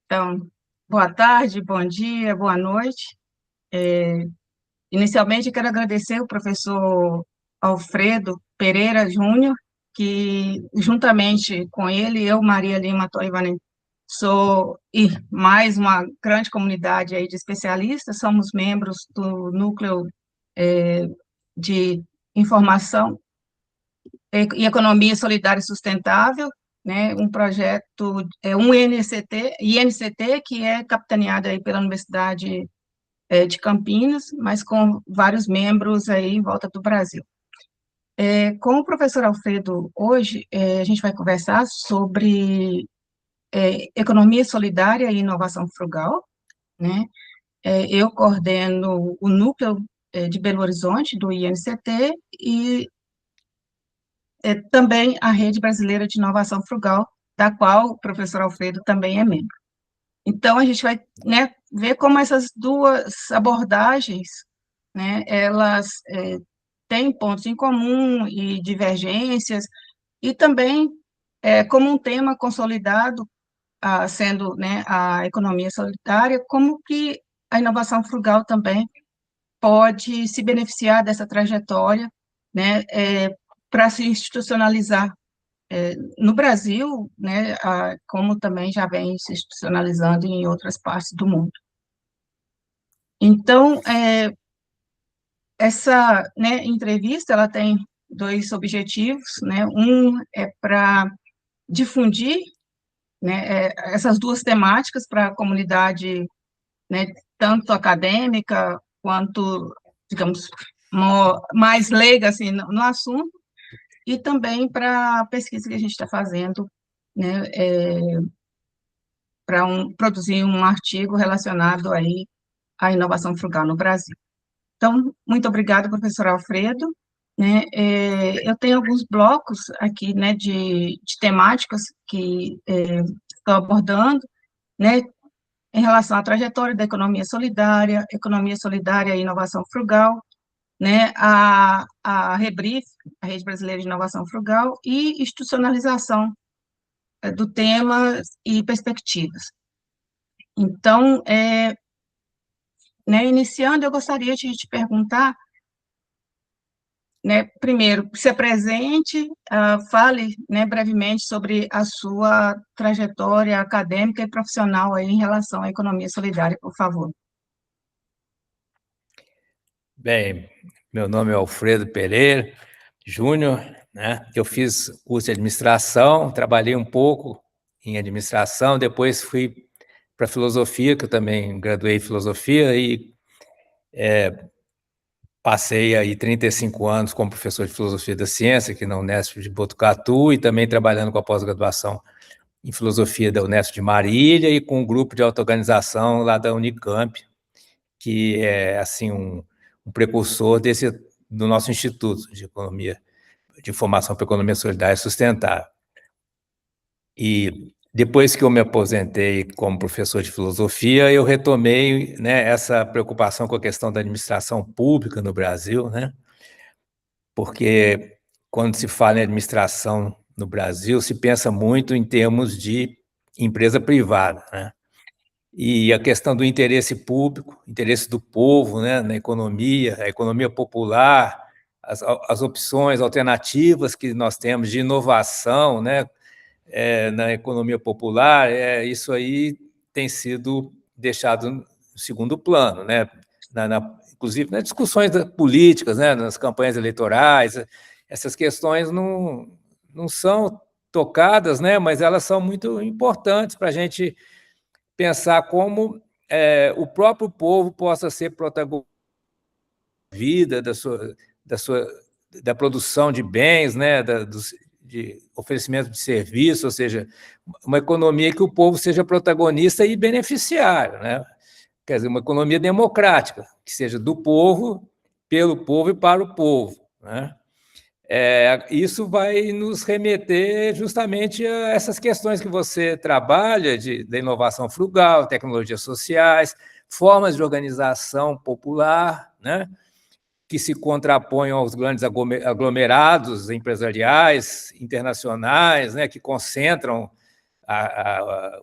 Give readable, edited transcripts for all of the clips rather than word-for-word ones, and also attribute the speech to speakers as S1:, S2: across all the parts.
S1: Então, boa tarde, bom dia, boa noite. Inicialmente, quero agradecer o professor Alfredo Pereira Júnior, que, juntamente com ele, eu, Maria Lima Toivani, sou e mais uma grande comunidade aí de especialistas, somos membros do Núcleo de Informação e Economia Solidária e Sustentável, né, um projeto, um INCT, que é capitaneado aí pela Universidade de Campinas, mas com vários membros aí em volta do Brasil. Com o professor Alfredo, hoje, a gente vai conversar sobre economia solidária e inovação frugal, né? Eu coordeno o núcleo de Belo Horizonte, do INCT, e também a Rede Brasileira de Inovação Frugal, da qual o professor Alfredo também é membro. Então, a gente vai, né, ver como essas duas abordagens, né, elas têm pontos em comum e divergências, e também como um tema consolidado, sendo, né, a economia solidária, como que a inovação frugal também pode se beneficiar dessa trajetória, né, para se institucionalizar no Brasil, né, como também já vem se institucionalizando em outras partes do mundo. Então, essa, né, entrevista, ela tem dois objetivos, né, um é para difundir, né, essas duas temáticas para a comunidade, né, tanto acadêmica quanto, digamos, mais leiga, assim, no assunto, e também para a pesquisa que a gente está fazendo, né, para produzir um artigo relacionado aí à inovação frugal no Brasil. Então, muito obrigada, professor Alfredo. Né, eu tenho alguns blocos aqui, né, de temáticas que estou abordando, né, em relação à trajetória da economia solidária e inovação frugal, né, a REBRIF, a Rede Brasileira de Inovação Frugal, e institucionalização do tema e perspectivas. Então, né, iniciando, eu gostaria de te perguntar, né, primeiro, se apresente, fale, né, brevemente sobre a sua trajetória acadêmica e profissional aí em relação à economia solidária, por favor.
S2: Bem, meu nome é Alfredo Pereira Júnior, né? Eu fiz curso de administração, trabalhei um pouco em administração, depois fui para filosofia, que eu também graduei em filosofia e passei aí 35 anos como professor de filosofia da ciência aqui na Unesp de Botucatu e também trabalhando com a pós-graduação em filosofia da Unesp de Marília e com um grupo de auto-organização lá da Unicamp, que é assim um precursor do nosso Instituto de Economia, de Formação para Economia Solidária e Sustentável. E depois que eu me aposentei como professor de filosofia, eu retomei, né, essa preocupação com a questão da administração pública no Brasil, né, porque quando se fala em administração no Brasil, se pensa muito em termos de empresa privada, né? E a questão do interesse público, interesse do povo, né, na economia, a economia popular, as opções alternativas que nós temos de inovação, né, na economia popular, isso aí tem sido deixado no segundo plano, né, inclusive nas discussões políticas, né, nas campanhas eleitorais, essas questões não são tocadas, né, mas elas são muito importantes para a gente pensar como o próprio povo possa ser protagonista da vida, da produção de bens, né, de oferecimento de serviços, ou seja, uma economia que o povo seja protagonista e beneficiário, né? Quer dizer, uma economia democrática, que seja do povo, pelo povo e para o povo, né? Isso vai nos remeter justamente a essas questões que você trabalha, da inovação frugal, tecnologias sociais, formas de organização popular, né, que se contrapõem aos grandes aglomerados empresariais internacionais, né, que concentram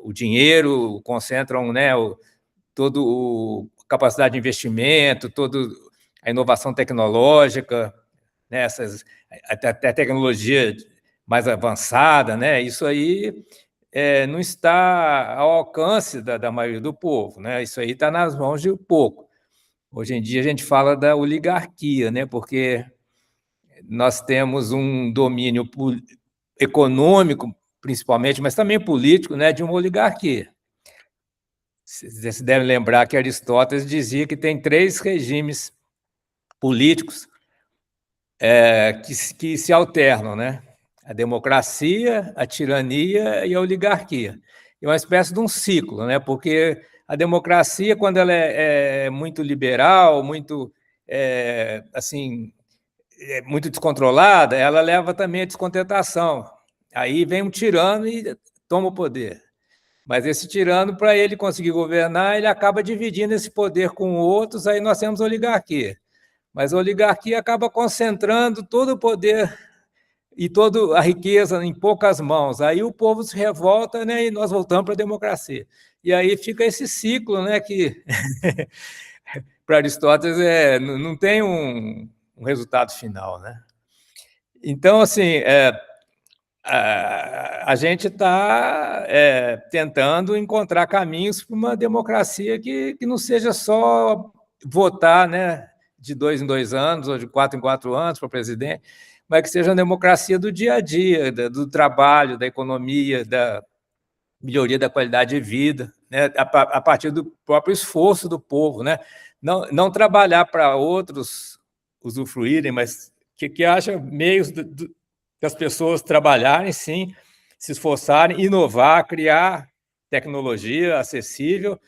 S2: o dinheiro, concentram, né, toda a capacidade de investimento, toda a inovação tecnológica, né, até a tecnologia mais avançada, né, isso aí não está ao alcance da maioria do povo, né, isso aí está nas mãos de pouco. Hoje em dia a gente fala da oligarquia, né, porque nós temos um domínio econômico, principalmente, mas também político, né, de uma oligarquia. Vocês devem lembrar que Aristóteles dizia que tem 3 regimes políticos que se alternam, né? A democracia, a tirania e a oligarquia. É uma espécie de um ciclo, né? Porque a democracia, quando ela é muito liberal, muito assim, muito descontrolada, ela leva também a descontentação. Aí vem um tirano e toma o poder. Mas esse tirano, para ele conseguir governar, ele acaba dividindo esse poder com outros, aí nós temos oligarquia. Mas a oligarquia acaba concentrando todo o poder e toda a riqueza em poucas mãos. Aí o povo se revolta, né, e nós voltamos para a democracia. E aí fica esse ciclo, né, que para Aristóteles não tem um resultado final, né? Então, assim, a gente está tentando encontrar caminhos para uma democracia que não seja só votar, né, de 2 em 2 anos ou de 4 em 4 anos para presidente, mas que seja uma democracia do dia a dia, do trabalho, da economia, da melhoria da qualidade de vida, né, a partir do próprio esforço do povo, né? Não trabalhar para outros usufruírem, mas que haja meios das pessoas trabalharem, sim, se esforçarem, inovar, criar tecnologia acessível,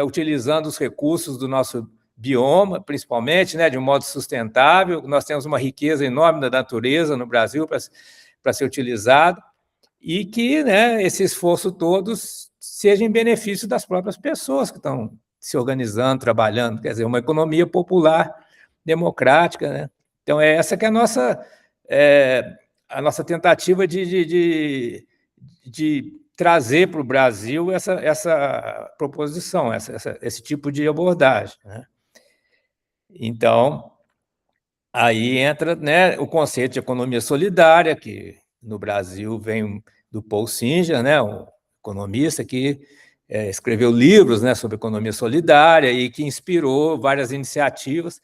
S2: utilizando os recursos do nosso bioma, principalmente, né, de um modo sustentável. Nós temos uma riqueza enorme da natureza no Brasil para ser utilizado, e que, né, esse esforço todo seja em benefício das próprias pessoas que estão se organizando, trabalhando, quer dizer, uma economia popular, democrática, né? Então, essa que é a nossa tentativa de trazer para o Brasil essa proposição, esse tipo de abordagem, né? Então, aí entra, né, o conceito de economia solidária, que no Brasil vem do Paul Singer, né, um economista que escreveu livros, né, sobre economia solidária e que inspirou várias iniciativas,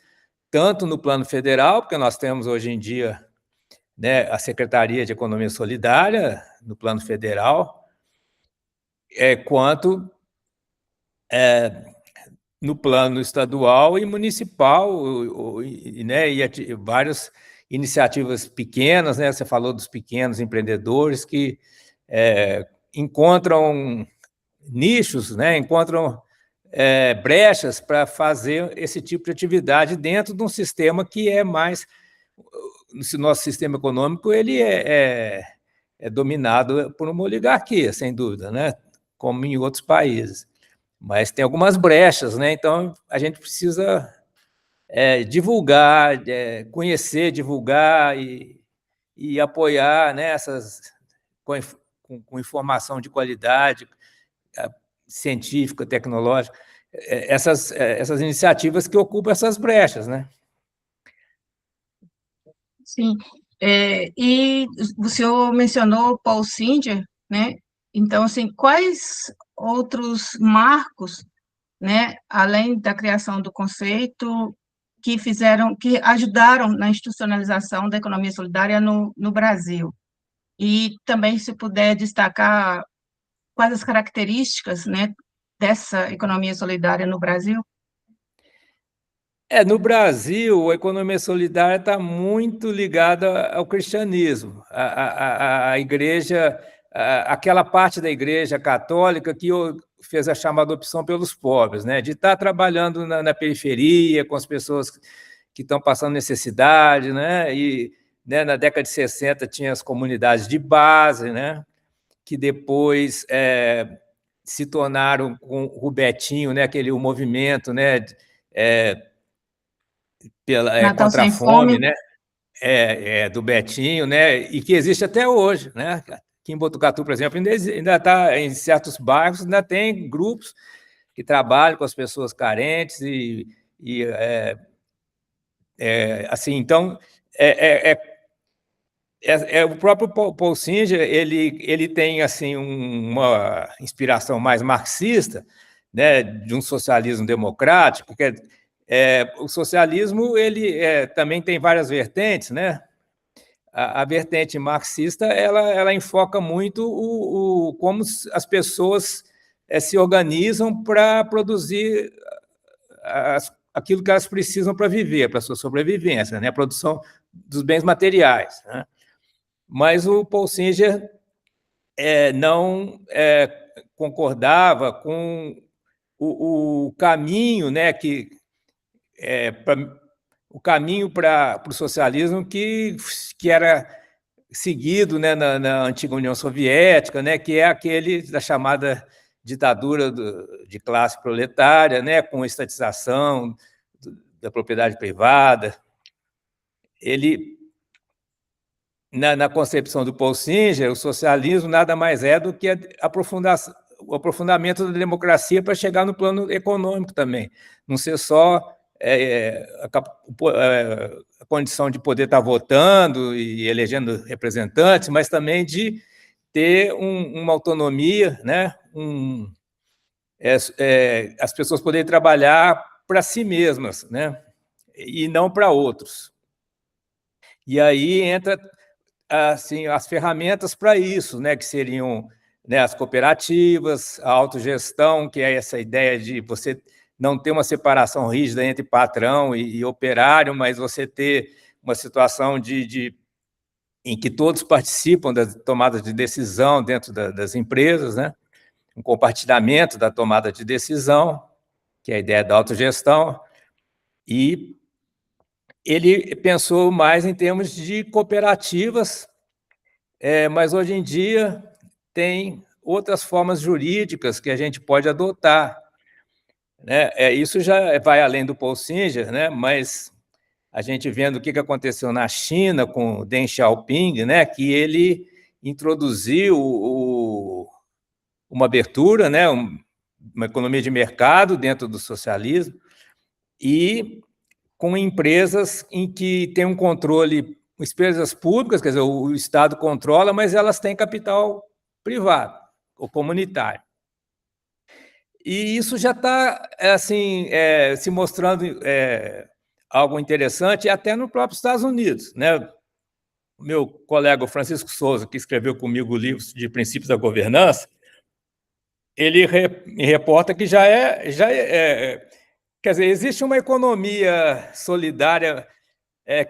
S2: tanto no plano federal, porque nós temos hoje em dia, né, a Secretaria de Economia Solidária no plano federal, quanto no plano estadual e municipal, né, e várias iniciativas pequenas, né? Você falou dos pequenos empreendedores que encontram nichos, né? Encontram brechas para fazer esse tipo de atividade dentro de um sistema que é mais... O nosso sistema econômico ele é dominado por uma oligarquia, sem dúvida, né? Como em outros países. Mas tem algumas brechas, né? Então a gente precisa divulgar, conhecer, divulgar e apoiar, né, com informação de qualidade científica, tecnológica, essas iniciativas que ocupam essas brechas, né?
S1: Sim. E o senhor mencionou Paul Singer, né? Então, assim, quais outros marcos, né, além da criação do conceito, que ajudaram na institucionalização da economia solidária no Brasil? E também, se puder destacar quais as características, né, dessa economia solidária no Brasil?
S2: No Brasil, a economia solidária está muito ligada ao cristianismo. A igreja, aquela parte da igreja católica que fez a chamada opção pelos pobres, né? De estar trabalhando na periferia, com as pessoas que estão passando necessidade, né? E, né, na década de 60 tinha as comunidades de base, né? Que depois se tornaram com o Betinho, né? O movimento, né?
S1: Natal
S2: Contra a
S1: Sem
S2: fome,
S1: Fome.
S2: né? Do Betinho, né? E que existe até hoje, né? aqui em Botucatu, por exemplo, ainda está em certos bairros, ainda tem grupos que trabalham com as pessoas carentes assim, então é, é, o próprio Paul Singer, ele tem assim uma inspiração mais marxista, né, de um socialismo democrático, porque o socialismo ele também tem várias vertentes, né? A vertente marxista ela enfoca muito como as pessoas se organizam para produzir aquilo que elas precisam para viver, para a sua sobrevivência, né? A produção dos bens materiais, né? Mas o Paul Singer não concordava com o caminho, né, o caminho para o socialismo que era seguido, né, na antiga União Soviética, né, que é aquele da chamada ditadura de classe proletária, né, com estatização da propriedade privada. Ele, na concepção do Paul Singer, o socialismo nada mais é do que o aprofundamento da democracia para chegar no plano econômico também, não ser só a condição de poder estar votando e elegendo representantes, mas também de ter uma autonomia, né? As pessoas poderem trabalhar para si mesmas, né? E não para outros. E aí entra assim, as ferramentas para isso, né? Que seriam, né, as cooperativas, a autogestão, que é essa ideia de você não ter uma separação rígida entre patrão e operário, mas você ter uma situação em que todos participam da tomada de decisão dentro das empresas, né? Um compartilhamento da tomada de decisão, que é a ideia da autogestão, e ele pensou mais em termos de cooperativas, mas hoje em dia tem outras formas jurídicas que a gente pode adotar, né? Isso já vai além do Paul Singer, né? Mas a gente vendo o que aconteceu na China com o Deng Xiaoping, né? Que ele introduziu uma abertura, né? Uma economia de mercado dentro do socialismo e com empresas em que tem um controle, empresas públicas, quer dizer, o Estado controla, mas elas têm capital privado ou comunitário. E isso já está assim, se mostrando algo interessante até no próprio Estados Unidos, né? O meu colega Francisco Souza, que escreveu comigo o livro de Princípios da Governança, ele me reporta que quer dizer, existe uma economia solidária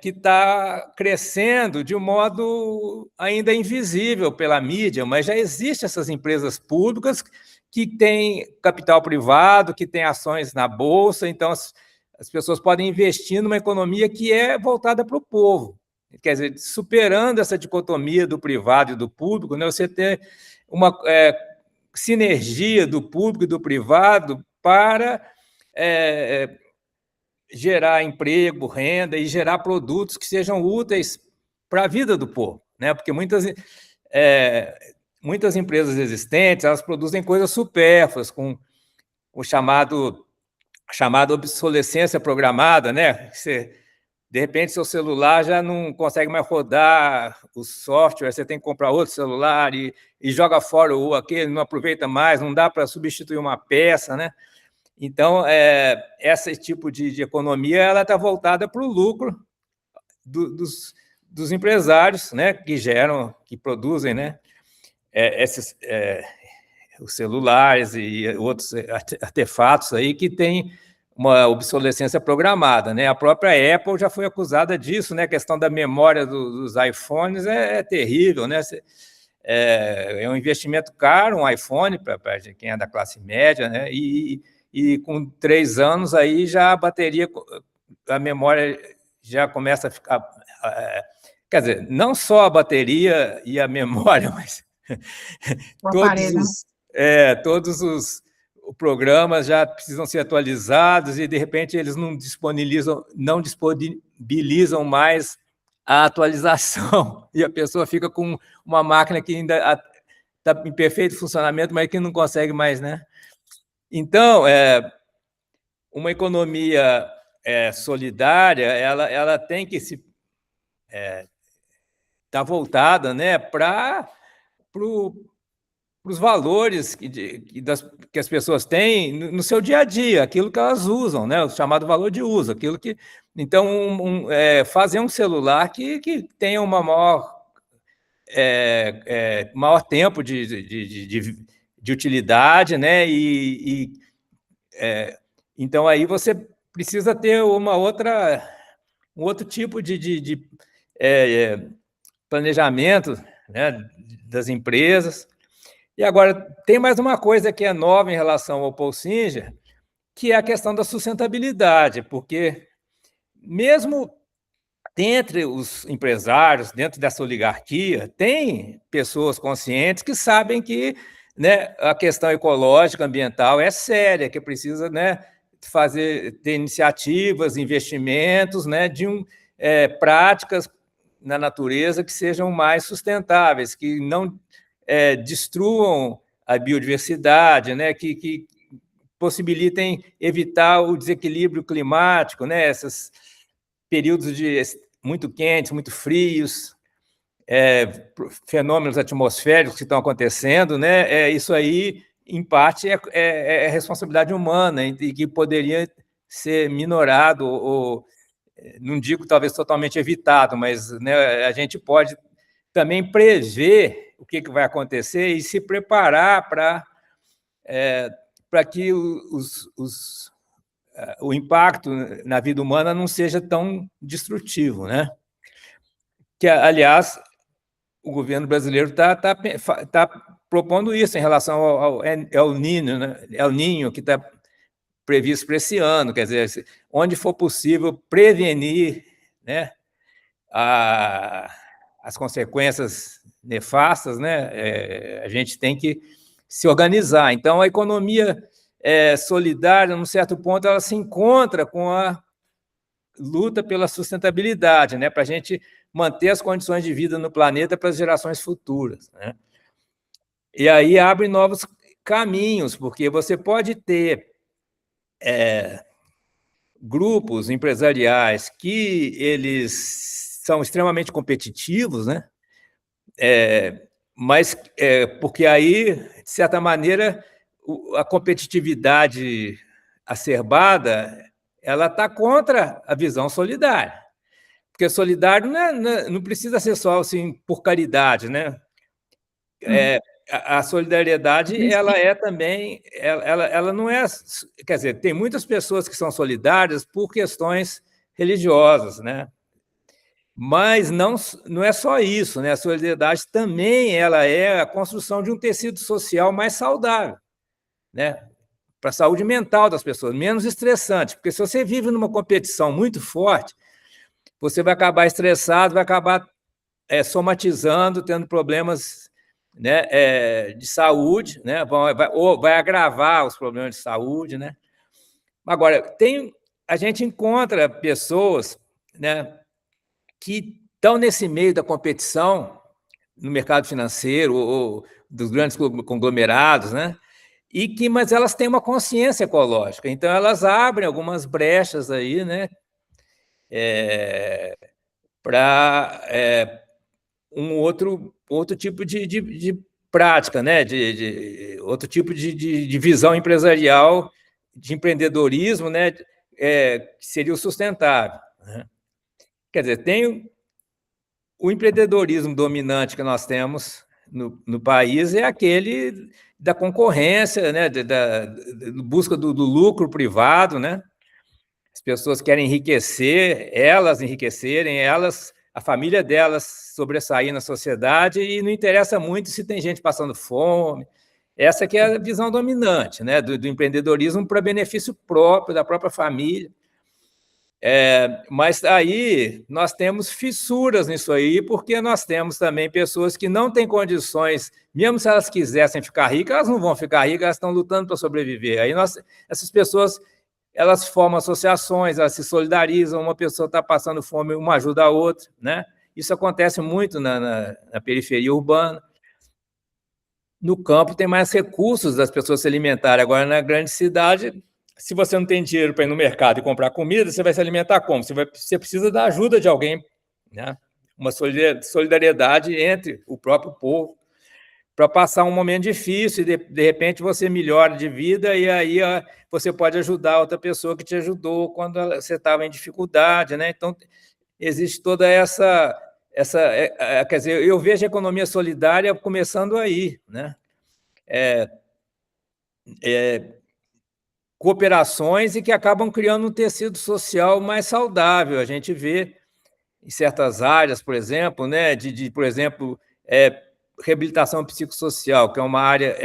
S2: que está crescendo de um modo ainda invisível pela mídia, mas já existem essas empresas públicas que têm capital privado, que têm ações na Bolsa, então as pessoas podem investir numa economia que é voltada para o povo. Quer dizer, superando essa dicotomia do privado e do público, né, você tem uma sinergia do público e do privado para gerar emprego, renda e gerar produtos que sejam úteis para a vida do povo, né? Porque muitas empresas existentes, elas produzem coisas supérfluas, com o chamada obsolescência programada, né? De repente, seu celular já não consegue mais rodar o software, você tem que comprar outro celular e joga fora aquele, não aproveita mais, não dá para substituir uma peça, né? Então, esse tipo de economia ela está voltada para o lucro dos empresários, né, que produzem, né, os celulares e outros artefatos aí que têm uma obsolescência programada, né? A própria Apple já foi acusada disso, né? A questão da memória dos iPhones é terrível, né? É um investimento caro, um iPhone, para quem é da classe média, né? E com 3 anos aí já a bateria, a memória já começa a ficar... quer dizer, não só a bateria e a memória, mas todos os programas já precisam ser atualizados e, de repente, eles não disponibilizam mais a atualização, e a pessoa fica com uma máquina que ainda está em perfeito funcionamento, mas que não consegue mais, né? Então, uma economia solidária, ela tem que se estar voltada, né, para os valores que as pessoas têm no seu dia a dia, aquilo que elas usam, né, o chamado valor de uso, aquilo que... Então, fazer um celular que tenha uma maior tempo de utilidade, né, então aí você precisa ter um outro tipo de planejamento, né, das empresas. E agora, tem mais uma coisa que é nova em relação ao Paul Singer, que é a questão da sustentabilidade, porque mesmo dentre os empresários, dentro dessa oligarquia, tem pessoas conscientes que sabem que, né, a questão ecológica, ambiental é séria, que precisa, né, ter iniciativas, investimentos, né, práticas na natureza que sejam mais sustentáveis, que não destruam a biodiversidade, né, que possibilitem evitar o desequilíbrio climático, né, esses períodos muito quentes, muito frios, fenômenos atmosféricos que estão acontecendo, né, isso aí, em parte, é responsabilidade humana e que poderia ser minorado, ou não digo talvez totalmente evitado, mas, né, a gente pode também prever o que vai acontecer e se preparar para que o impacto na vida humana não seja tão destrutivo, né? Que, aliás, o governo brasileiro está propondo isso em relação ao El Niño, né? El Niño, que está previsto para esse ano, quer dizer, onde for possível prevenir, né, as consequências nefastas, né, a gente tem que se organizar. Então, a economia solidária, num certo ponto, ela se encontra com a luta pela sustentabilidade, né, para a gente manter as condições de vida no planeta para as gerações futuras, né? E aí abre novos caminhos, porque você pode ter grupos empresariais que eles são extremamente competitivos, né? Mas porque aí, de certa maneira, a competitividade acerbada ela está contra a visão solidária. Porque solidário não precisa ser só assim, por caridade, né? A solidariedade, ela é também, ela não é, quer dizer, tem muitas pessoas que são solidárias por questões religiosas, né? Mas não é só isso, né? A solidariedade também ela é a construção de um tecido social mais saudável, né? Para a saúde mental das pessoas, menos estressante, porque se você vive numa competição muito forte, você vai acabar estressado, vai acabar somatizando, tendo problemas, né, de saúde, né? Ou vai agravar os problemas de saúde, né? Agora, a gente encontra pessoas, né, que estão nesse meio da competição no mercado financeiro ou dos grandes conglomerados, né? Mas elas têm uma consciência ecológica, então elas abrem algumas brechas aí, né? Para um outro tipo de prática, né? Outro tipo de visão empresarial, de empreendedorismo, né? Que seria o sustentável, né? Quer dizer, tem o empreendedorismo dominante que nós temos no país é aquele da concorrência, né? Da busca do lucro privado, né? As pessoas querem enriquecerem, a família delas sobressair na sociedade e não interessa muito se tem gente passando fome. Essa que é a visão dominante, né? Do empreendedorismo para benefício próprio, da própria família. Mas aí nós temos fissuras nisso aí, porque nós temos também pessoas que não têm condições, mesmo se elas quisessem ficar ricas, elas não vão ficar ricas, elas estão lutando para sobreviver. Aí essas pessoas, elas formam associações, elas se solidarizam, uma pessoa está passando fome, uma ajuda a outra, né? Isso acontece muito na periferia urbana. No campo tem mais recursos das pessoas se alimentarem. Agora, na grande cidade, se você não tem dinheiro para ir no mercado e comprar comida, você vai se alimentar como? Você precisa da ajuda de alguém, né? Uma solidariedade entre o próprio povo para passar um momento difícil e, de repente, você melhora de vida e aí você pode ajudar outra pessoa que te ajudou quando você estava em dificuldade, né? Então, existe toda quer dizer, eu vejo a economia solidária começando aí, né? Cooperações e que acabam criando um tecido social mais saudável. A gente vê em certas áreas, por exemplo, né, por exemplo, reabilitação psicossocial, que é uma área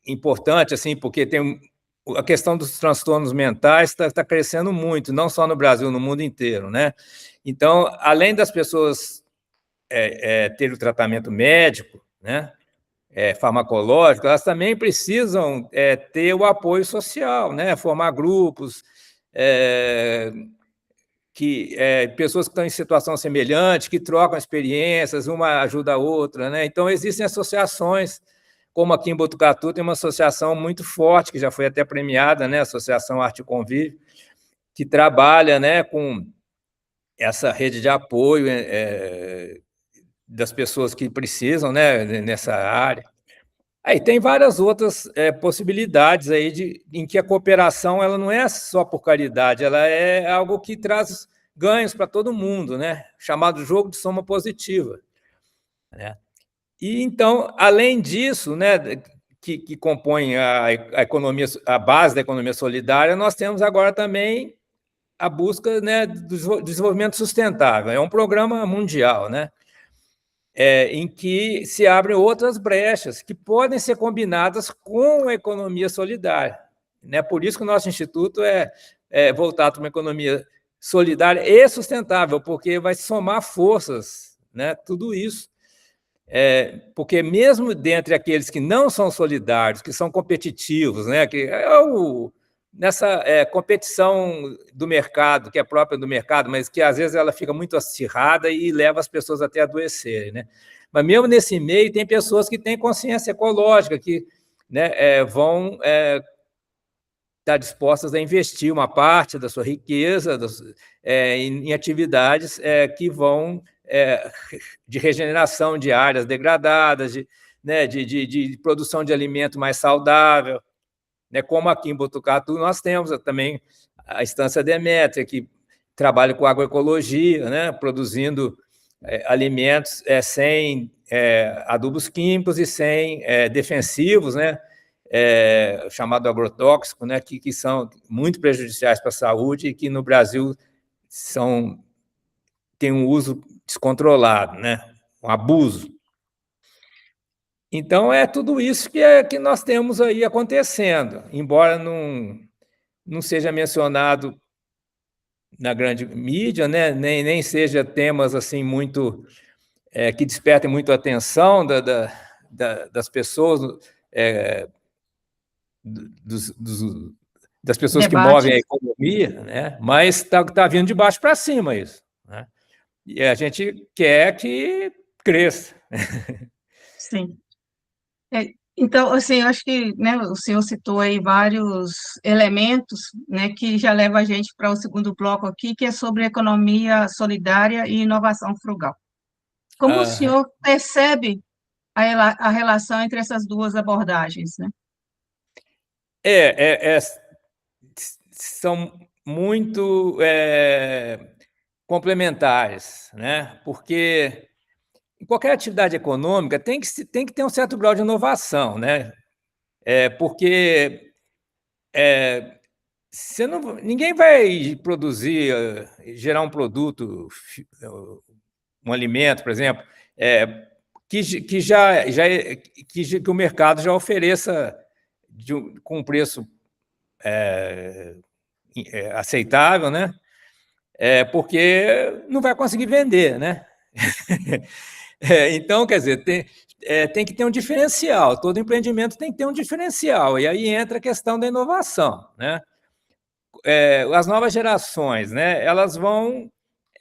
S2: importante, assim, porque tem a questão dos transtornos mentais está crescendo muito, não só no Brasil, no mundo inteiro, né? Então, além das pessoas terem o tratamento médico, né, farmacológico, elas também precisam ter o apoio social, né, formar grupos, pessoas que estão em situação semelhante, que trocam experiências, uma ajuda a outra, né? Então, existem associações, como aqui em Botucatu tem uma associação muito forte, que já foi até premiada, né? A Associação Arte e Convívio, que trabalha, né, com essa rede de apoio das pessoas que precisam, né, nessa área. Aí tem várias outras possibilidades aí em que a cooperação ela não é só por caridade, ela é algo que traz ganhos para todo mundo, né? Chamado jogo de soma positiva, né? E então, além disso, né, que compõe a economia, a base da economia solidária, nós temos agora também a busca, né, do desenvolvimento sustentável. É um programa mundial, né? Em que se abrem outras brechas que podem ser combinadas com a economia solidária, né? Por isso que o nosso instituto é voltado para uma economia solidária e sustentável, porque vai somar forças, né? Tudo isso. Porque mesmo dentre aqueles que não são solidários, que são competitivos, né? Que nessa competição do mercado, que é própria do mercado, mas que às vezes ela fica muito acirrada e leva as pessoas até a adoecerem, né? Mas mesmo nesse meio tem pessoas que têm consciência ecológica, que, né, vão estar dispostas a investir uma parte da sua riqueza em atividades que vão de regeneração de áreas degradadas, né, de produção de alimento mais saudável, né, como aqui em Botucatu nós temos também a Estância Demétria, que trabalha com agroecologia, né, produzindo alimentos sem adubos químicos e sem defensivos, né, chamado agrotóxico, né, que são muito prejudiciais para a saúde e que no Brasil têm um uso descontrolado, né, um abuso. Então, é tudo isso que nós temos aí acontecendo, embora não seja mencionado na grande mídia, né? nem seja temas assim muito que despertem muito a atenção das pessoas, das pessoas que movem a economia, né? Mas está vindo de baixo para cima isso, né? E a gente quer que cresça.
S1: Sim. Então, assim, eu acho que, né, o senhor citou aí vários elementos, né, que já leva a gente para o segundo bloco aqui, que é sobre economia solidária e inovação frugal. Como o senhor percebe a relação entre essas duas abordagens, né?
S2: São muito complementares, né? Porque em qualquer atividade econômica tem que ter um certo grau de inovação, né? Porque ninguém vai produzir, gerar um produto, um alimento, por exemplo, que o mercado já ofereça com um preço aceitável, né? Porque não vai conseguir vender, né? Então, quer dizer, tem que ter um diferencial, todo empreendimento tem que ter um diferencial, e aí entra a questão da inovação, né? As novas gerações, né, elas vão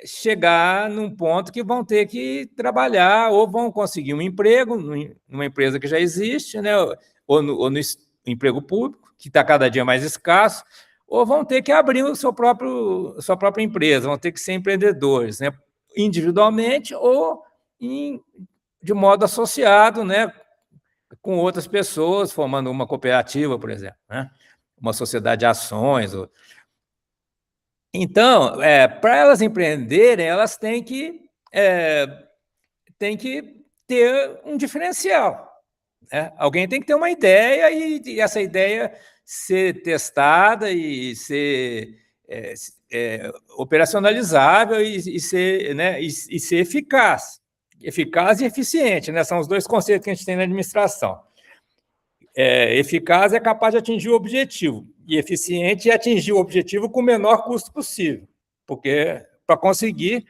S2: chegar num ponto que vão ter que trabalhar ou vão conseguir um emprego numa empresa que já existe, né? ou no emprego público, que está cada dia mais escasso, ou vão ter que abrir sua própria empresa, vão ter que ser empreendedores, né? Individualmente ou de modo associado, né? Com outras pessoas, formando uma cooperativa, por exemplo, né? Uma sociedade de ações. Então, para elas empreenderem, elas têm que ter um diferencial, né? Alguém tem que ter uma ideia e essa ideia ser testada e ser operacionalizável e ser, né, e ser eficaz. Eficaz e eficiente, né? São os dois conceitos que a gente tem na administração. Eficaz é capaz de atingir o objetivo, e eficiente é atingir o objetivo com o menor custo possível, porque para conseguir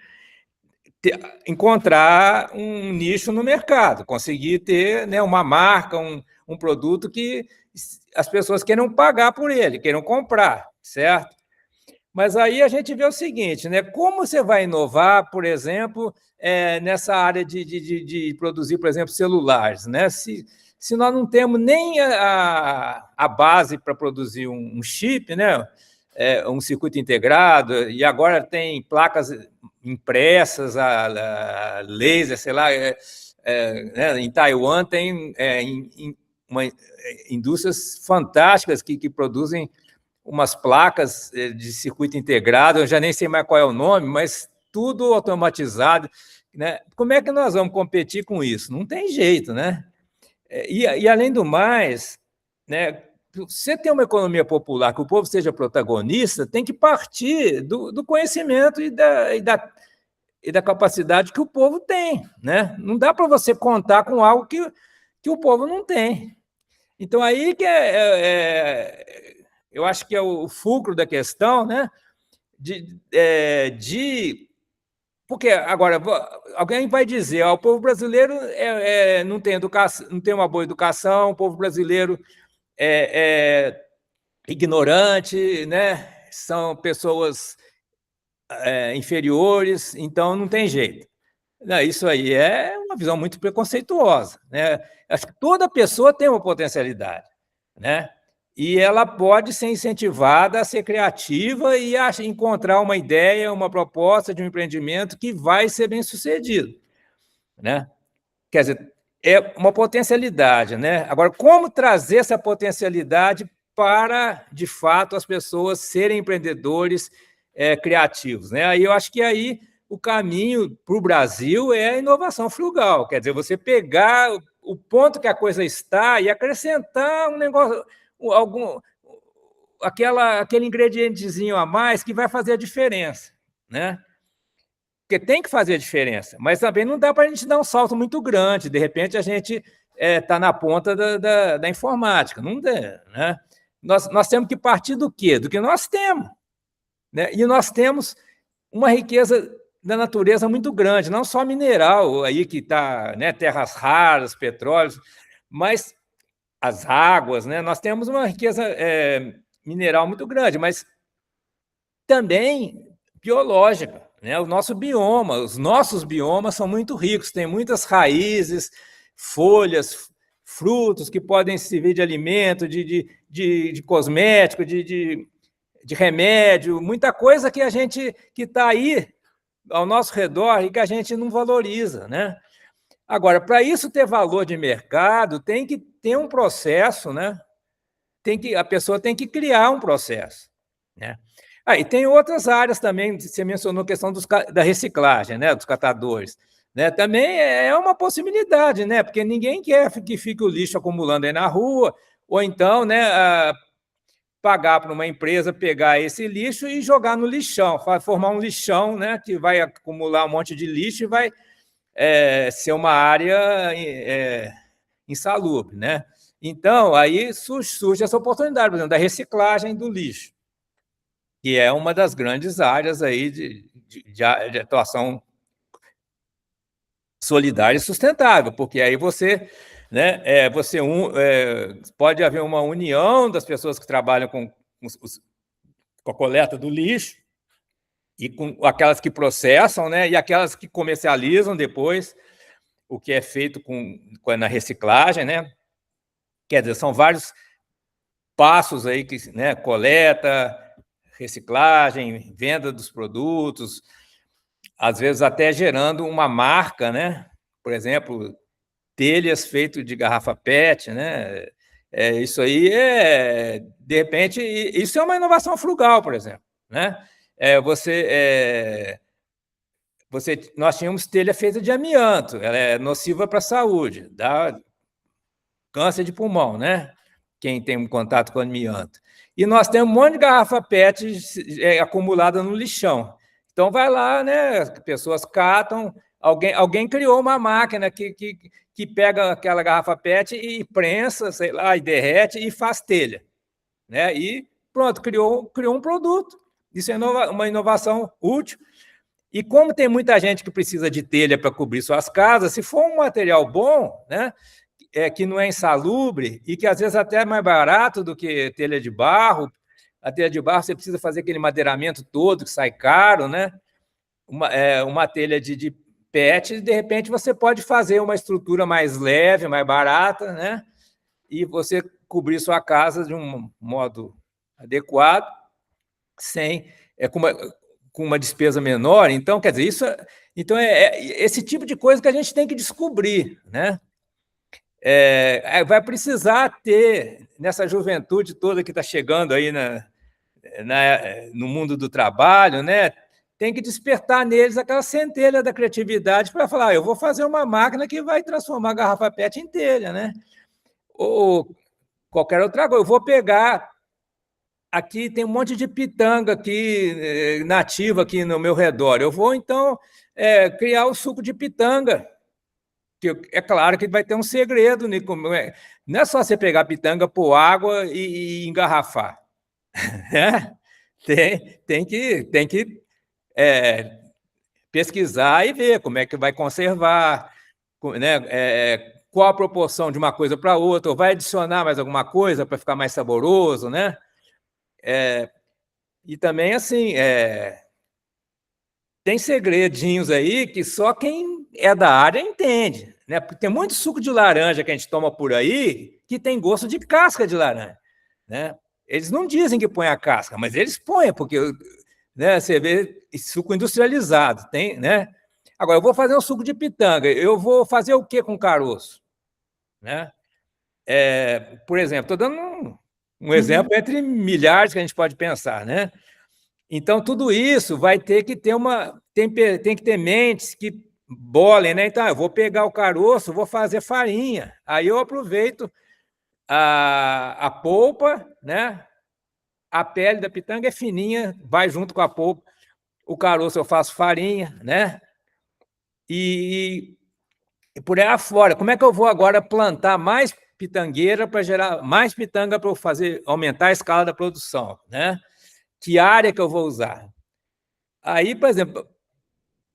S2: encontrar um nicho no mercado, conseguir ter, né, uma marca, um produto que as pessoas queiram pagar por ele, queiram comprar, certo? Mas aí a gente vê o seguinte, né? Como você vai inovar, por exemplo, nessa área de produzir, por exemplo, celulares, né? Se nós não temos nem a base para produzir um chip, né? Um circuito integrado, e agora tem placas impressas, a laser, sei lá, né? Em Taiwan tem indústrias fantásticas que produzem umas placas de circuito integrado, eu já nem sei mais qual é o nome, mas tudo automatizado, né? Como é que nós vamos competir com isso? Não tem jeito, né? E além do mais, né, você tem uma economia popular, que o povo seja protagonista, tem que partir do conhecimento e da capacidade que o povo tem, né? Não dá para você contar com algo que o povo não tem. Então, aí que eu acho que é o fulcro da questão, né? Porque, agora, alguém vai dizer, o povo brasileiro não tem educação, não tem uma boa educação, o povo brasileiro é ignorante, né? São pessoas inferiores, então não tem jeito. Não, isso aí é uma visão muito preconceituosa, né? Acho que toda pessoa tem uma potencialidade, né? E ela pode ser incentivada a ser criativa e a encontrar uma ideia, uma proposta de um empreendimento que vai ser bem sucedido, né? Quer dizer, é uma potencialidade, né? Agora, como trazer essa potencialidade para, de fato, as pessoas serem empreendedores criativos, né? Aí eu acho que aí o caminho para o Brasil é a inovação frugal, quer dizer, você pegar o ponto que a coisa está e acrescentar um negócio, aquele ingredientezinho a mais que vai fazer a diferença, né? Porque tem que fazer a diferença, mas também não dá para a gente dar um salto muito grande, de repente a gente está na ponta da informática, não dá, né? Nós temos que partir do quê? Do que nós temos, né? E nós temos uma riqueza da natureza muito grande, não só mineral, aí que está, né, terras raras, petróleos, mas as águas, né? Nós temos uma riqueza mineral muito grande, mas também biológica, né? O nosso bioma, os nossos biomas são muito ricos, tem muitas raízes, folhas, frutos que podem servir de alimento, de cosmético, de remédio, muita coisa que a gente que está aí ao nosso redor e que a gente não valoriza, né? Agora, para isso ter valor de mercado, tem que ter um processo, né? A pessoa tem que criar um processo, né? E tem outras áreas também, você mencionou a questão da reciclagem, né? Dos catadores, né? Também é uma possibilidade, né? Porque ninguém quer que fique o lixo acumulando aí na rua, ou então, né, pagar para uma empresa pegar esse lixo e jogar no lixão, formar um lixão, né, que vai acumular um monte de lixo e vai ser uma área insalubre, né? Então, aí surge essa oportunidade, por exemplo, da reciclagem do lixo, que é uma das grandes áreas aí de atuação solidária e sustentável, porque aí você, né, pode haver uma união das pessoas que trabalham com a coleta do lixo, e com aquelas que processam, né, e aquelas que comercializam depois, o que é feito na reciclagem, né? Quer dizer, são vários passos aí que, né, coleta, reciclagem, venda dos produtos, às vezes até gerando uma marca, né? Por exemplo, telhas feitas de garrafa PET, né? Isso aí de repente, isso é uma inovação frugal, por exemplo, né? Nós tínhamos telha feita de amianto, ela é nociva para a saúde, dá câncer de pulmão, né? Quem tem um contato com amianto. E nós temos um monte de garrafa PET acumulada no lixão. Então, vai lá, né? As pessoas catam, alguém criou uma máquina que pega aquela garrafa PET e prensa, sei lá, e derrete e faz telha, né? E pronto, criou um produto. Isso é uma inovação útil. E como tem muita gente que precisa de telha para cobrir suas casas, se for um material bom, né, que não é insalubre e que às vezes até é mais barato do que telha de barro, a telha de barro você precisa fazer aquele madeiramento todo que sai caro, né? Uma telha de PET, de repente você pode fazer uma estrutura mais leve, mais barata, né? E você cobrir sua casa de um modo adequado, com uma despesa menor. Então, quer dizer, então esse tipo de coisa que a gente tem que descobrir, né? Vai precisar ter, nessa juventude toda que está chegando aí no mundo do trabalho, né? Tem que despertar neles aquela centelha da criatividade para falar, eu vou fazer uma máquina que vai transformar a garrafa PET em telha, né? Ou qualquer outra coisa. Eu vou pegar... Aqui tem um monte de pitanga aqui, nativa aqui no meu redor. Eu vou, então, criar o suco de pitanga. Que é claro que vai ter um segredo, né? Não é só você pegar pitanga, pôr água e engarrafar. Né? Tem que pesquisar e ver como é que vai conservar, né? Qual a proporção de uma coisa para outra, ou vai adicionar mais alguma coisa para ficar mais saboroso, né? E também, assim, tem segredinhos aí que só quem é da área entende, né? Porque tem muito suco de laranja que a gente toma por aí que tem gosto de casca de laranja, né? Eles não dizem que põe a casca, mas eles põem, porque, né, você vê suco industrializado, tem, né? Agora, eu vou fazer um suco de pitanga, eu vou fazer o que com caroço? Né? Por exemplo, estou dando um exemplo entre milhares que a gente pode pensar, né? Então, tudo isso vai ter que ter tem que ter mentes que bolem, né? Então, eu vou pegar o caroço, vou fazer farinha. Aí eu aproveito a polpa, né? A pele da pitanga é fininha, vai junto com a polpa. O caroço eu faço farinha, né? E por aí afora, como é que eu vou agora plantar mais pitangueira para gerar mais pitanga para eu aumentar a escala da produção, né? Que área que eu vou usar? Aí, por exemplo,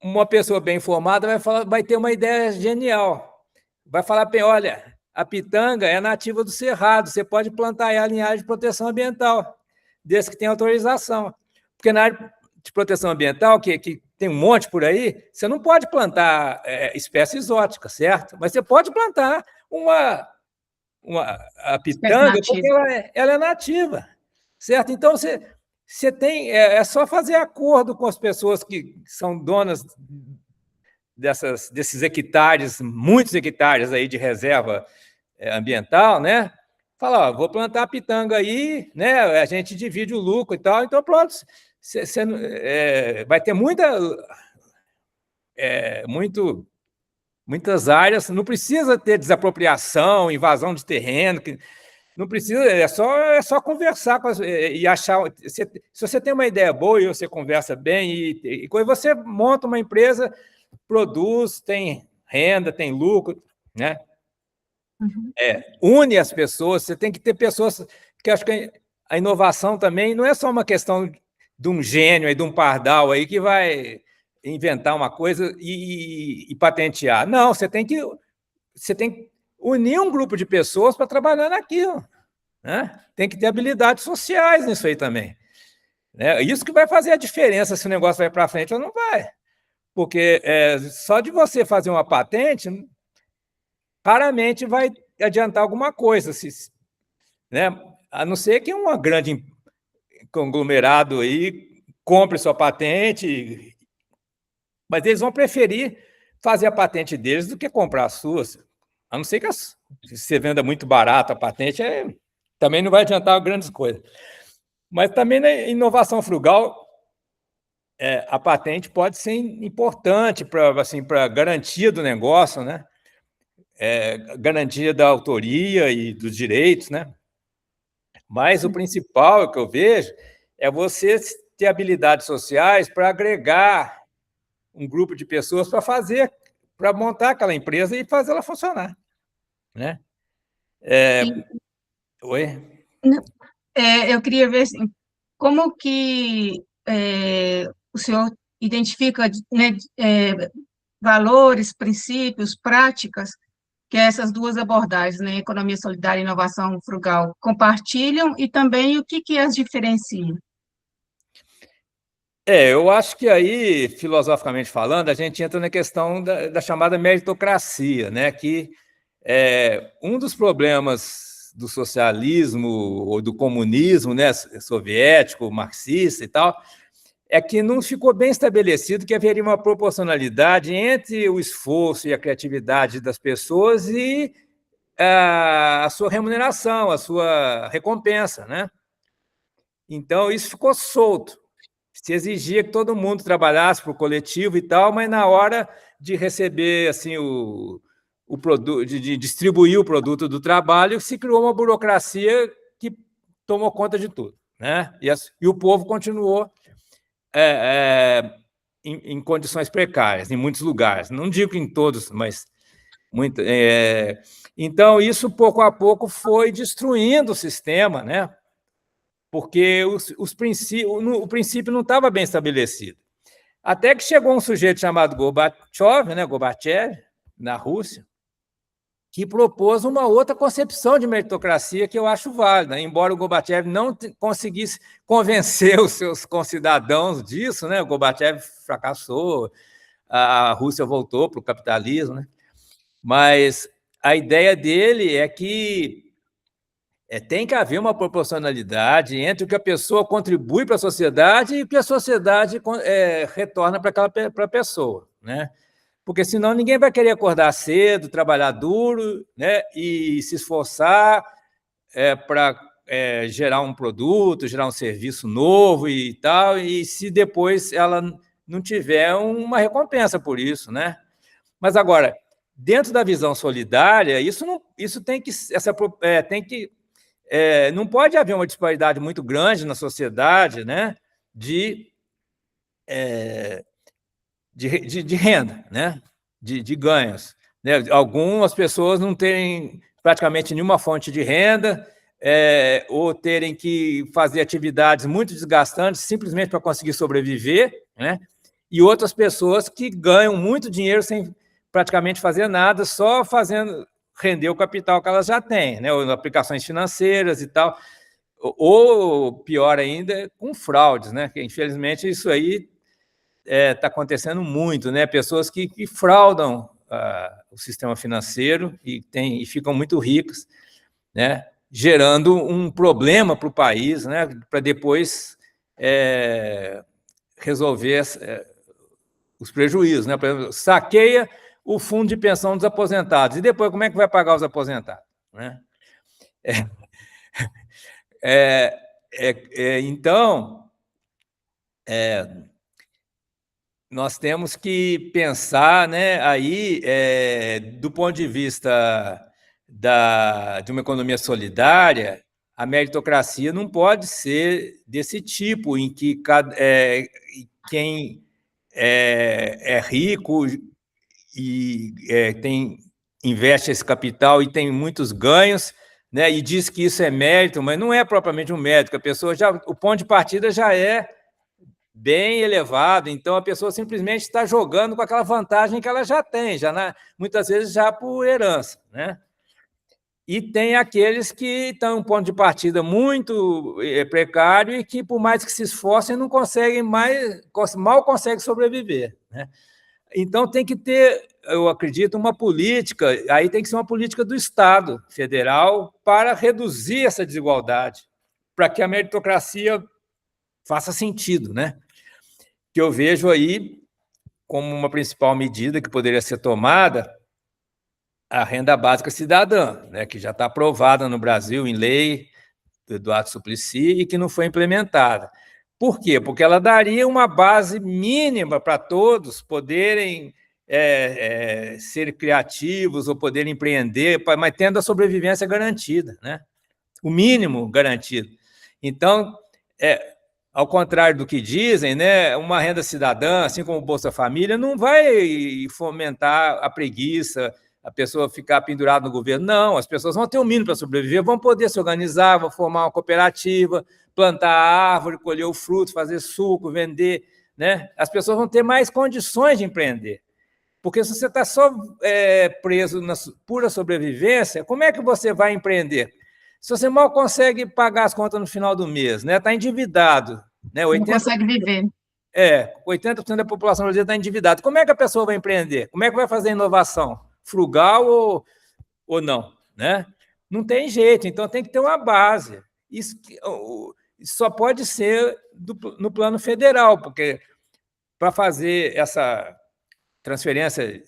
S2: uma pessoa bem informada vai ter uma ideia genial. Vai falar bem, olha, a pitanga é nativa do cerrado, você pode plantar ela em área de proteção ambiental, desde que tenha autorização. Porque na área de proteção ambiental, que tem um monte por aí, você não pode plantar espécie exótica, certo? Mas você pode plantar a pitanga porque ela é nativa, certo? Então, você tem... É só fazer acordo com as pessoas que são donas desses hectares, muitos hectares aí de reserva ambiental, né? Fala, ó, vou plantar a pitanga aí, né? A gente divide o lucro e tal, então pronto, vai ter muitas áreas, não precisa ter desapropriação, invasão de terreno, não precisa, é só conversar e achar. Se você tem uma ideia boa e você conversa bem, e você monta uma empresa, produz, tem renda, tem lucro, né? Une as pessoas, você tem que ter pessoas que acho que a inovação também não é só uma questão de um gênio aí, de um pardal aí que vai inventar uma coisa e patentear. Não, você tem que unir um grupo de pessoas para trabalhar naquilo, né? Tem que ter habilidades sociais nisso aí também, né? Isso que vai fazer a diferença se o negócio vai para frente ou não vai. Porque só de você fazer uma patente, raramente vai adiantar alguma coisa, né? A não ser que um grande conglomerado aí compre sua patente, mas eles vão preferir fazer a patente deles do que comprar as suas. A não ser que você venda muito barato a patente, também não vai adiantar grandes coisas. Mas também na inovação frugal, a patente pode ser importante para assim, a garantia do negócio, né? Garantia da autoria e dos direitos, né? Mas o principal que eu vejo é você ter habilidades sociais para agregar um grupo de pessoas para montar aquela empresa e fazer ela funcionar, né? Oi?
S1: Eu queria ver assim, como que o senhor identifica, né, valores, princípios, práticas que essas duas abordagens, né, economia solidária e inovação frugal, compartilham e também o que as diferencia?
S2: Eu acho que aí, filosoficamente falando, a gente entra na questão da chamada meritocracia, né? Que um dos problemas do socialismo ou do comunismo, né, soviético, marxista e tal, é que não ficou bem estabelecido que haveria uma proporcionalidade entre o esforço e a criatividade das pessoas e a sua remuneração, a sua recompensa, né? Então, isso ficou solto. Se exigia que todo mundo trabalhasse para o coletivo e tal, mas na hora de receber assim o produto, de distribuir o produto do trabalho, se criou uma burocracia que tomou conta de tudo, né? E o povo continuou em condições precárias, em muitos lugares. Não digo que em todos, mas muito. Então, isso pouco a pouco foi destruindo o sistema, né? Porque o princípio não estava bem estabelecido. Até que chegou um sujeito chamado Gorbachev, né, Gorbachev, na Rússia, que propôs uma outra concepção de meritocracia que eu acho válida, embora o Gorbachev não conseguisse convencer os seus concidadãos disso, né? O Gorbachev fracassou, a Rússia voltou para o capitalismo, né? Mas a ideia dele é que tem que haver uma proporcionalidade entre o que a pessoa contribui para a sociedade e o que a sociedade retorna para a pessoa, né? Porque senão ninguém vai querer acordar cedo, trabalhar duro, né? E se esforçar para gerar um produto, gerar um serviço novo e tal, e se depois ela não tiver uma recompensa por isso, né? Mas agora, dentro da visão solidária, isso tem que não pode haver uma disparidade muito grande na sociedade, né, de renda, né, de ganhos. Né? Algumas pessoas não têm praticamente nenhuma fonte de renda, ou terem que fazer atividades muito desgastantes simplesmente para conseguir sobreviver, né? E outras pessoas que ganham muito dinheiro sem praticamente fazer nada, só fazendo render o capital que elas já têm, né? Ou aplicações financeiras e tal, ou pior ainda, com fraudes, né? Que, infelizmente, isso aí está acontecendo muito, né? Pessoas que fraudam o sistema financeiro e ficam muito ricos, né? Gerando um problema para o país, né? Para depois resolver os prejuízos, né? Por exemplo, saqueia o fundo de pensão dos aposentados e depois como é que vai pagar os aposentados, né? Então, nós temos que pensar, né, aí, do ponto de vista de uma economia solidária, a meritocracia não pode ser desse tipo, em que quem é rico e investe esse capital e tem muitos ganhos, né, e diz que isso é mérito, mas não é propriamente um mérito, o ponto de partida já é bem elevado, então a pessoa simplesmente está jogando com aquela vantagem que ela já tem, muitas vezes já por herança, né? e tem aqueles que estão em um ponto de partida muito precário e que, por mais que se esforcem, não conseguem mal conseguem sobreviver, né? Então, tem que ter, eu acredito, uma política, aí tem que ser uma política do Estado federal para reduzir essa desigualdade, para que a meritocracia faça sentido, né? Que eu vejo aí como uma principal medida que poderia ser tomada a renda básica cidadã, né, que já está aprovada no Brasil em lei do Eduardo Suplicy e que não foi implementada. Por quê? Porque ela daria uma base mínima para todos poderem ser criativos ou poderem empreender, mas tendo a sobrevivência garantida, né? O mínimo garantido. Então, ao contrário do que dizem, né, uma renda cidadã, assim como o Bolsa Família, não vai fomentar a preguiça, a pessoa ficar pendurada no governo. Não, as pessoas vão ter o mínimo para sobreviver, vão poder se organizar, vão formar uma cooperativa, plantar árvore, colher o fruto, fazer suco, vender, né? As pessoas vão ter mais condições de empreender. Porque se você está só preso na pura sobrevivência, como é que você vai empreender? Se você mal consegue pagar as contas no final do mês, né? Está endividado, né?
S1: Não consegue viver.
S2: 80% da população brasileira está endividada. Como é que a pessoa vai empreender? Como é que vai fazer inovação? Frugal ou não, né? Não tem jeito, então tem que ter uma base. Isso só pode ser no plano federal, porque para fazer essa transferência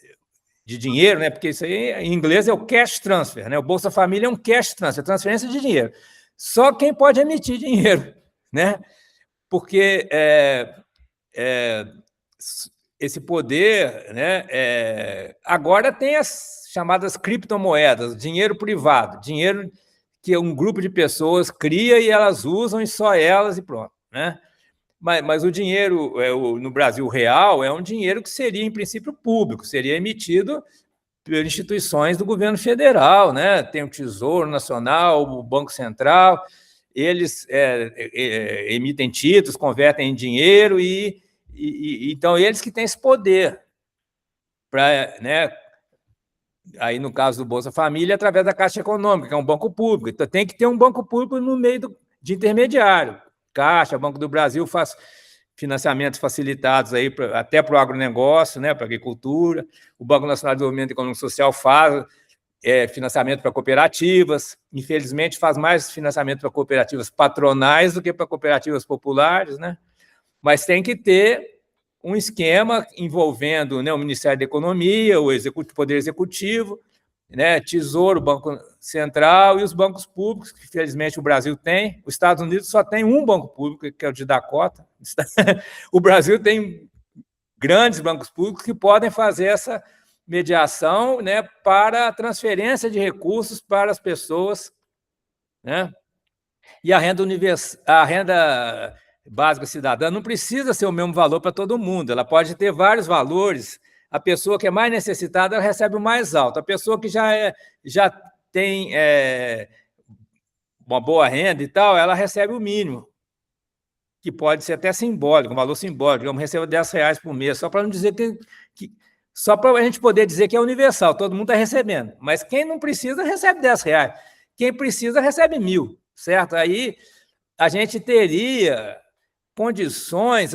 S2: de dinheiro, né? Porque isso aí em inglês é o cash transfer, né? O Bolsa Família é um cash transfer, transferência de dinheiro. Só quem pode emitir dinheiro, né? Porque esse poder, né? Agora tem as chamadas criptomoedas, dinheiro privado, dinheiro que um grupo de pessoas cria e elas usam e só elas e pronto, né? Mas o dinheiro no Brasil real é um dinheiro que seria, em princípio, público, seria emitido por instituições do governo federal, né? Tem o Tesouro Nacional, o Banco Central, eles emitem títulos, convertem em dinheiro e então eles que têm esse poder para, né? Aí, no caso do Bolsa Família, através da Caixa Econômica, que é um banco público. Então, tem que ter um banco público no meio de intermediário. Caixa, Banco do Brasil faz financiamentos facilitados aí até para o agronegócio, né, para a agricultura. O Banco Nacional de Desenvolvimento Econômico e Social faz financiamento para cooperativas. Infelizmente, faz mais financiamento para cooperativas patronais do que para cooperativas populares, né? Mas tem que ter um esquema envolvendo, né, o Ministério da Economia, o Poder Executivo, né, Tesouro, Banco Central e os bancos públicos, que felizmente o Brasil tem. Os Estados Unidos só tem um banco público, que é o de Dakota. O Brasil tem grandes bancos públicos que podem fazer essa mediação, né, para a transferência de recursos para as pessoas, né? E a renda básica cidadã não precisa ser o mesmo valor para todo mundo, ela pode ter vários valores. A pessoa que é mais necessitada ela recebe o mais alto, a pessoa que já tem uma boa renda e tal, ela recebe o mínimo, que pode ser até simbólico, um valor simbólico, eu recebo R$10 por mês, só para não dizer só para a gente poder dizer que é universal, todo mundo está recebendo, mas quem não precisa recebe R$10, quem precisa recebe 1.000, certo? Aí a gente teria condições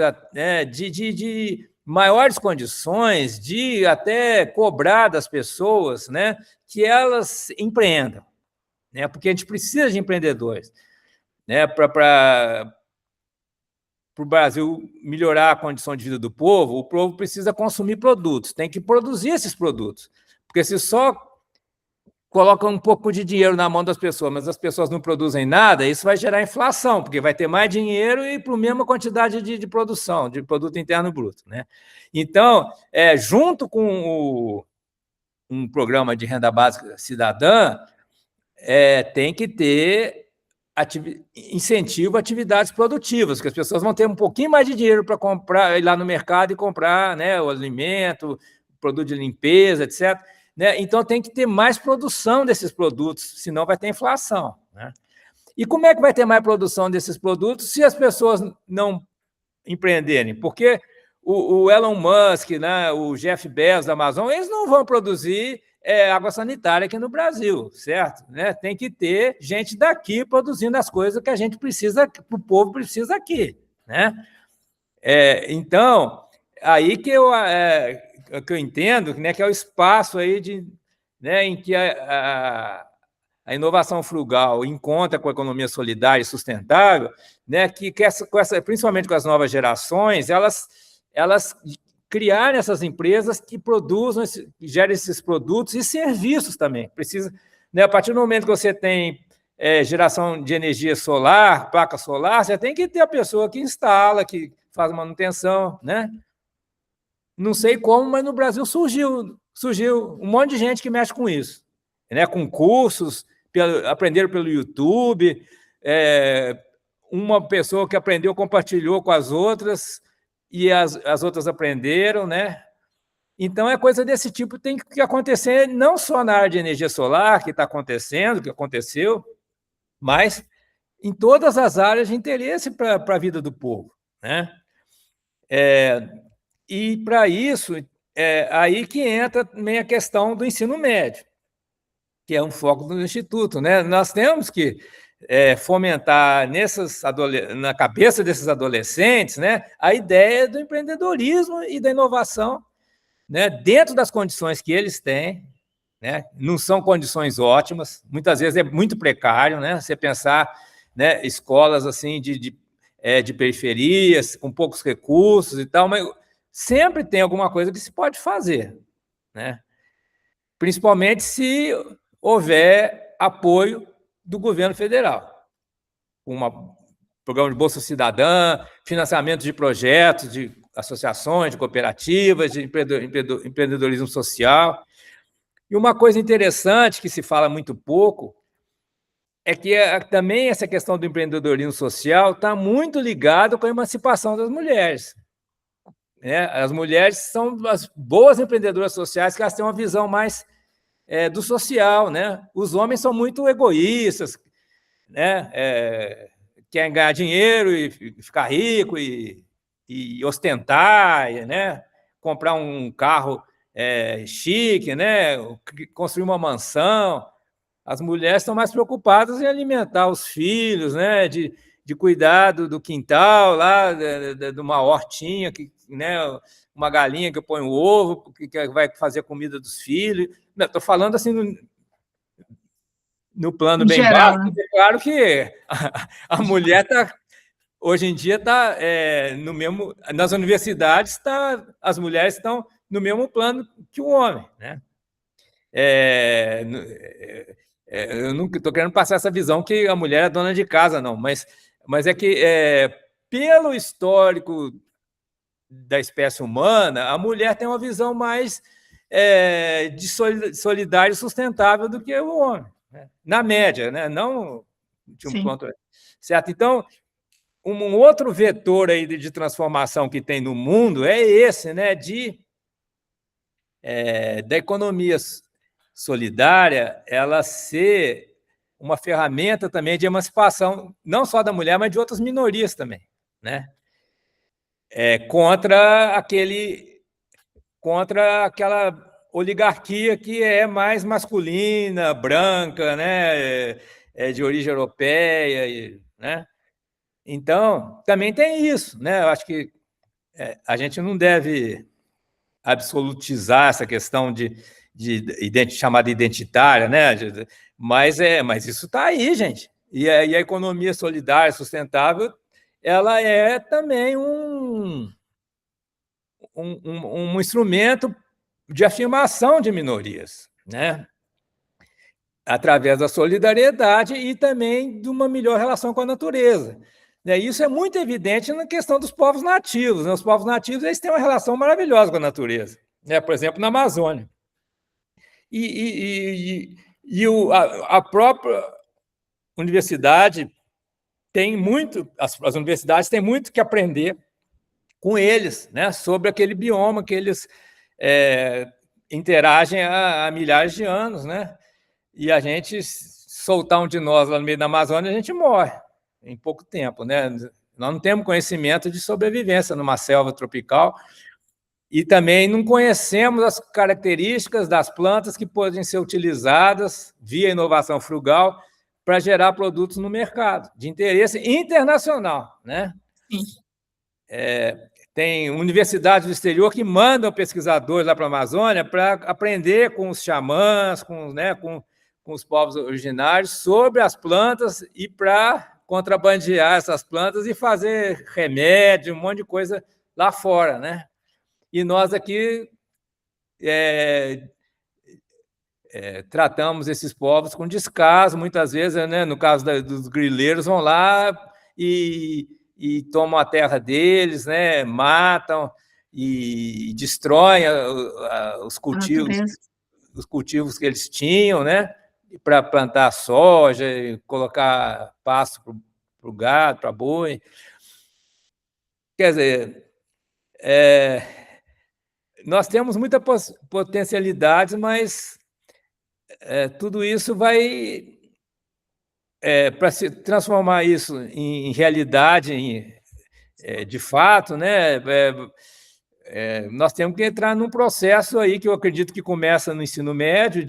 S2: de maiores condições de até cobrar das pessoas, né, que elas empreendam, né, porque a gente precisa de empreendedores, né, para o Brasil melhorar a condição de vida do povo. O povo precisa consumir produtos, tem que produzir esses produtos, porque se só coloca um pouco de dinheiro na mão das pessoas, mas as pessoas não produzem nada, isso vai gerar inflação, porque vai ter mais dinheiro e para a mesma quantidade de produção, de produto interno bruto, né? Então, junto com um programa de renda básica cidadã, tem que ter incentivo a atividades produtivas, que as pessoas vão ter um pouquinho mais de dinheiro para comprar, ir lá no mercado e comprar, né, o alimento, o produto de limpeza, etc., né? Então, tem que ter mais produção desses produtos, senão vai ter inflação, né? E como é que vai ter mais produção desses produtos se as pessoas não empreenderem? Porque o Elon Musk, né, o Jeff Bezos da Amazon, eles não vão produzir água sanitária aqui no Brasil, certo? Né? Tem que ter gente daqui produzindo as coisas que a gente precisa, que o povo precisa aqui, né? Então, aí que eu entendo, né, que é o espaço aí né, em que a inovação frugal encontra com a economia solidária e sustentável, né, principalmente com as novas gerações, elas criarem essas empresas que produzam, que gerem esses produtos e serviços também. Precisa, né, a partir do momento que você tem geração de energia solar, placa solar, você tem que ter a pessoa que instala, que faz manutenção, né? Não sei como, mas no Brasil surgiu um monte de gente que mexe com isso, né? Com cursos, aprenderam pelo YouTube, uma pessoa que aprendeu compartilhou com as outras e as outras aprenderam, né? Então, é coisa desse tipo que tem que acontecer não só na área de energia solar, que está acontecendo, que aconteceu, mas em todas as áreas de interesse para a vida do povo, né? E, para isso, aí que entra também a questão do ensino médio, que é um foco do Instituto, né? Nós temos que fomentar na cabeça desses adolescentes, né, a ideia do empreendedorismo e da inovação, né, dentro das condições que eles têm, né? Não são condições ótimas, muitas vezes é muito precário, né? Você pensar, né, escolas assim de periferias, com poucos recursos e tal, mas sempre tem alguma coisa que se pode fazer, né? Principalmente se houver apoio do governo federal, um programa de Bolsa Cidadã, financiamento de projetos, de associações, de cooperativas, de empreendedorismo social. E uma coisa interessante que se fala muito pouco é que também essa questão do empreendedorismo social está muito ligado com a emancipação das mulheres, né? As mulheres são as boas empreendedoras sociais, que elas têm uma visão mais do social, né? Os homens são muito egoístas, né? Querem ganhar dinheiro e ficar rico e ostentar, né? Comprar um carro chique, né? Construir uma mansão. As mulheres estão mais preocupadas em alimentar os filhos, né? De cuidar do quintal, lá, de uma hortinha, né? Uma galinha que põe o ovo, que vai fazer a comida dos filhos. Estou falando assim no plano
S1: Em
S2: bem
S1: geral,
S2: básico.
S1: né?
S2: É claro que a mulher hoje em dia está no mesmo. Nas universidades, as mulheres estão no mesmo plano que o homem, né? Eu não estou querendo passar essa visão que a mulher é dona de casa, não, mas é que, pelo histórico da espécie humana, a mulher tem uma visão mais de solidária e sustentável do que o homem, né? Na média, né? Não de um ponto certo. Então, um outro vetor aí de transformação que tem no mundo é esse, né? Da economia solidária, ela ser uma ferramenta também de emancipação, não só da mulher, mas de outras minorias também, né? Contra aquela oligarquia que é mais masculina, branca, né? De origem europeia, né? Então, também tem isso, né? Eu acho que a gente não deve absolutizar essa questão chamada identitária, né? Mas isso está aí, gente. E a economia solidária, sustentável, ela é também um instrumento de afirmação de minorias, né? Através da solidariedade e também de uma melhor relação com a natureza. Isso é muito evidente na questão dos povos nativos, né? Os povos nativos, eles têm uma relação maravilhosa com a natureza, né? Por exemplo, na Amazônia. A própria universidade tem muito, as universidades têm muito que aprender com eles, né? Sobre aquele bioma que eles interagem há milhares de anos, né? E a gente soltar um de nós lá no meio da Amazônia, a gente morre em pouco tempo, né? Nós não temos conhecimento de sobrevivência numa selva tropical E também não conhecemos as características das plantas que podem ser utilizadas via inovação frugal para gerar produtos no mercado, de interesse internacional, né?
S1: Sim.
S2: Tem universidades do exterior que mandam pesquisadores lá para a Amazônia para aprender com os xamãs, com os povos originários sobre as plantas e para contrabandear essas plantas e fazer remédio, um monte de coisa lá fora, né? E nós aqui tratamos esses povos com descaso, muitas vezes, né, no caso dos grileiros, vão lá e tomam a terra deles, né, matam e destroem os cultivos que eles tinham, né, para plantar soja, colocar pasto para o gado, para boi. Quer dizer, nós temos muita potencialidade, mas tudo isso vai... para se transformar isso em realidade, de fato, né, nós temos que entrar num processo aí que eu acredito que começa no ensino médio,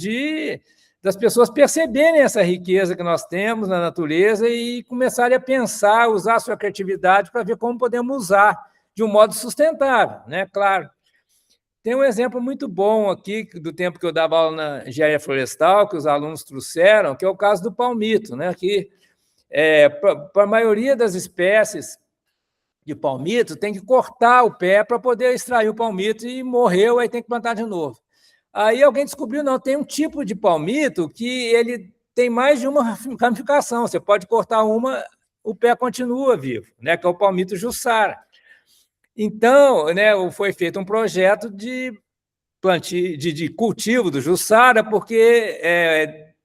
S2: das pessoas perceberem essa riqueza que nós temos na natureza e começarem a pensar, usar a sua criatividade para ver como podemos usar de um modo sustentável, né? Claro. Tem um exemplo muito bom aqui, do tempo que eu dava aula na engenharia florestal, que os alunos trouxeram, que é o caso do palmito, né? Que, para a maioria das espécies de palmito, tem que cortar o pé para poder extrair o palmito e morreu, aí tem que plantar de novo. Aí alguém descobriu, não, tem um tipo de palmito que ele tem mais de uma ramificação, você pode cortar uma, o pé continua vivo, né? Que é o palmito jussara. Então, né, foi feito um projeto de plantio, de cultivo do jussara, porque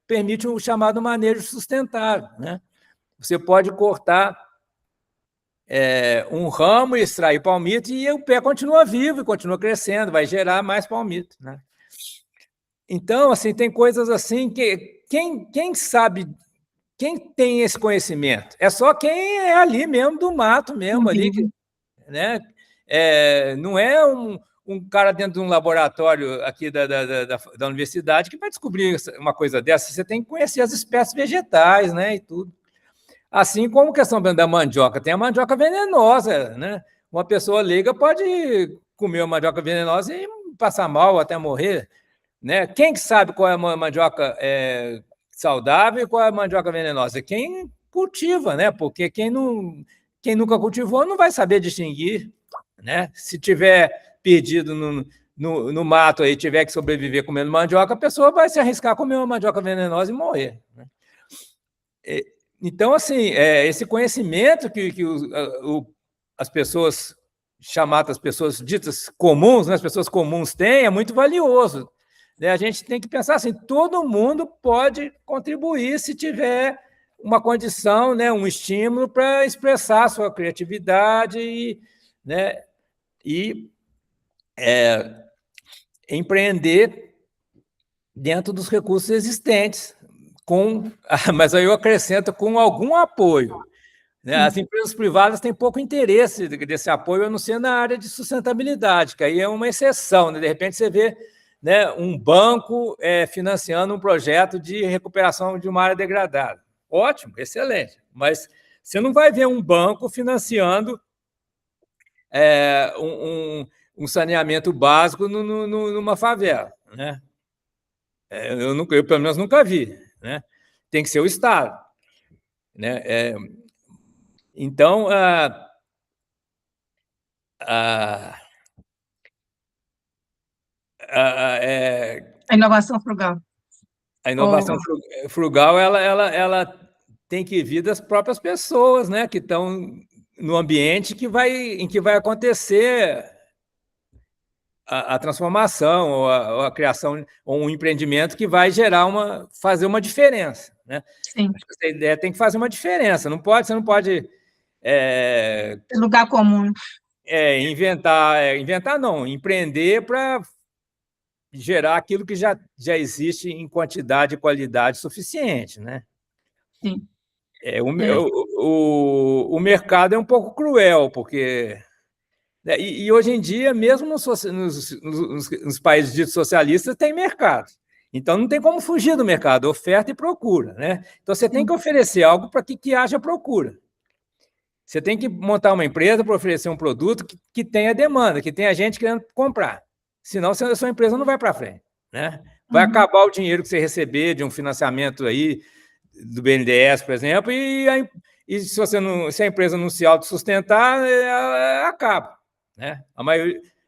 S2: permite o chamado manejo sustentável, né? Você pode cortar um ramo e extrair palmito e o pé continua vivo e continua crescendo, vai gerar mais palmito, né? Então, assim, tem coisas assim que quem sabe, quem tem esse conhecimento? É só quem é ali mesmo do mato mesmo, ali, né? Não é um cara dentro de um laboratório aqui da universidade que vai descobrir uma coisa dessa. Você tem que conhecer as espécies vegetais, né, e tudo. Assim como a questão da mandioca. Tem a mandioca venenosa, né? Uma pessoa leiga pode comer uma mandioca venenosa e passar mal até morrer, né? Quem que sabe qual é a mandioca saudável e qual é a mandioca venenosa? Quem cultiva, né? Porque quem nunca cultivou não vai saber distinguir, né? Se tiver perdido no mato aí, tiver que sobreviver comendo mandioca, a pessoa vai se arriscar a comer uma mandioca venenosa e morrer, né? Então, assim, esse conhecimento que as pessoas chamadas pessoas ditas comuns, né, as pessoas comuns têm, é muito valioso, né? A gente tem que pensar assim, todo mundo pode contribuir se tiver uma condição, né, um estímulo para expressar a sua criatividade né, e empreender dentro dos recursos existentes, mas aí eu acrescento com algum apoio, né? As empresas privadas têm pouco interesse desse apoio, a não ser na área de sustentabilidade, que aí é uma exceção, né? De repente você vê, né, um banco financiando um projeto de recuperação de uma área degradada. Ótimo, excelente, mas você não vai ver um banco financiando um saneamento básico numa favela, né? Eu, pelo menos, nunca vi, né? Tem que ser o Estado, né? Então,
S1: A inovação frugal.
S2: A inovação frugal ela tem que vir das próprias pessoas, né? Que estão no ambiente em que vai acontecer a transformação, ou a criação, ou um empreendimento que vai fazer uma diferença, né?
S1: Sim.
S2: Acho que essa ideia tem que fazer uma diferença. Você não pode
S1: lugar comum.
S2: Inventar não, empreender para gerar aquilo que já existe em quantidade e qualidade suficiente, né?
S1: Sim.
S2: O mercado é um pouco cruel, porque E hoje em dia, mesmo nos países ditos socialistas, tem mercado. Então, não tem como fugir do mercado, oferta e procura. Né? Então, você tem que oferecer algo para que haja procura. Você tem que montar uma empresa para oferecer um produto que tenha demanda, que tenha gente querendo comprar. Senão, a sua empresa não vai para frente. Né? Vai acabar o dinheiro que você receber de um financiamento aí, do BNDES, por exemplo, e se a empresa não se autossustentar, acaba. Né? A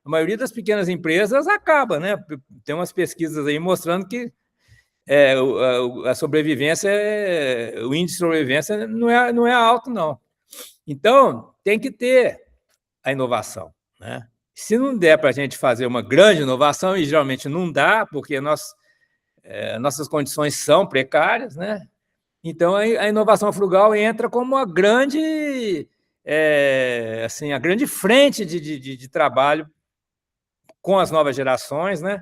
S2: maioria das pequenas empresas acaba. Né? Tem umas pesquisas aí mostrando que a sobrevivência, o índice de sobrevivência não é alto, não. Então, tem que ter a inovação. Né? Se não der para a gente fazer uma grande inovação, e geralmente não dá, porque nossas condições são precárias, né? Então a inovação frugal entra como a grande frente de trabalho com as novas gerações, né?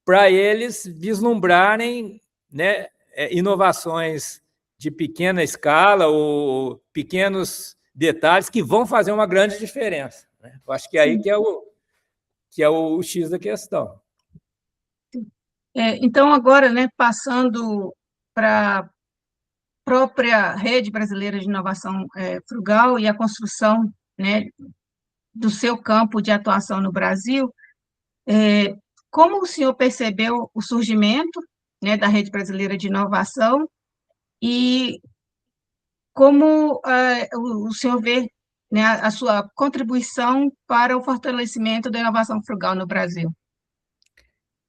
S2: Para eles vislumbrarem, né, inovações de pequena escala ou pequenos detalhes que vão fazer uma grande diferença. Né? Eu acho que é aí que é o X da questão.
S1: Então, agora, né, passando para a própria Rede Brasileira de Inovação Frugal e a construção, né, do seu campo de atuação no Brasil, como o senhor percebeu o surgimento, né, da Rede Brasileira de Inovação e como o senhor vê, né, a sua contribuição para o fortalecimento da inovação frugal no Brasil?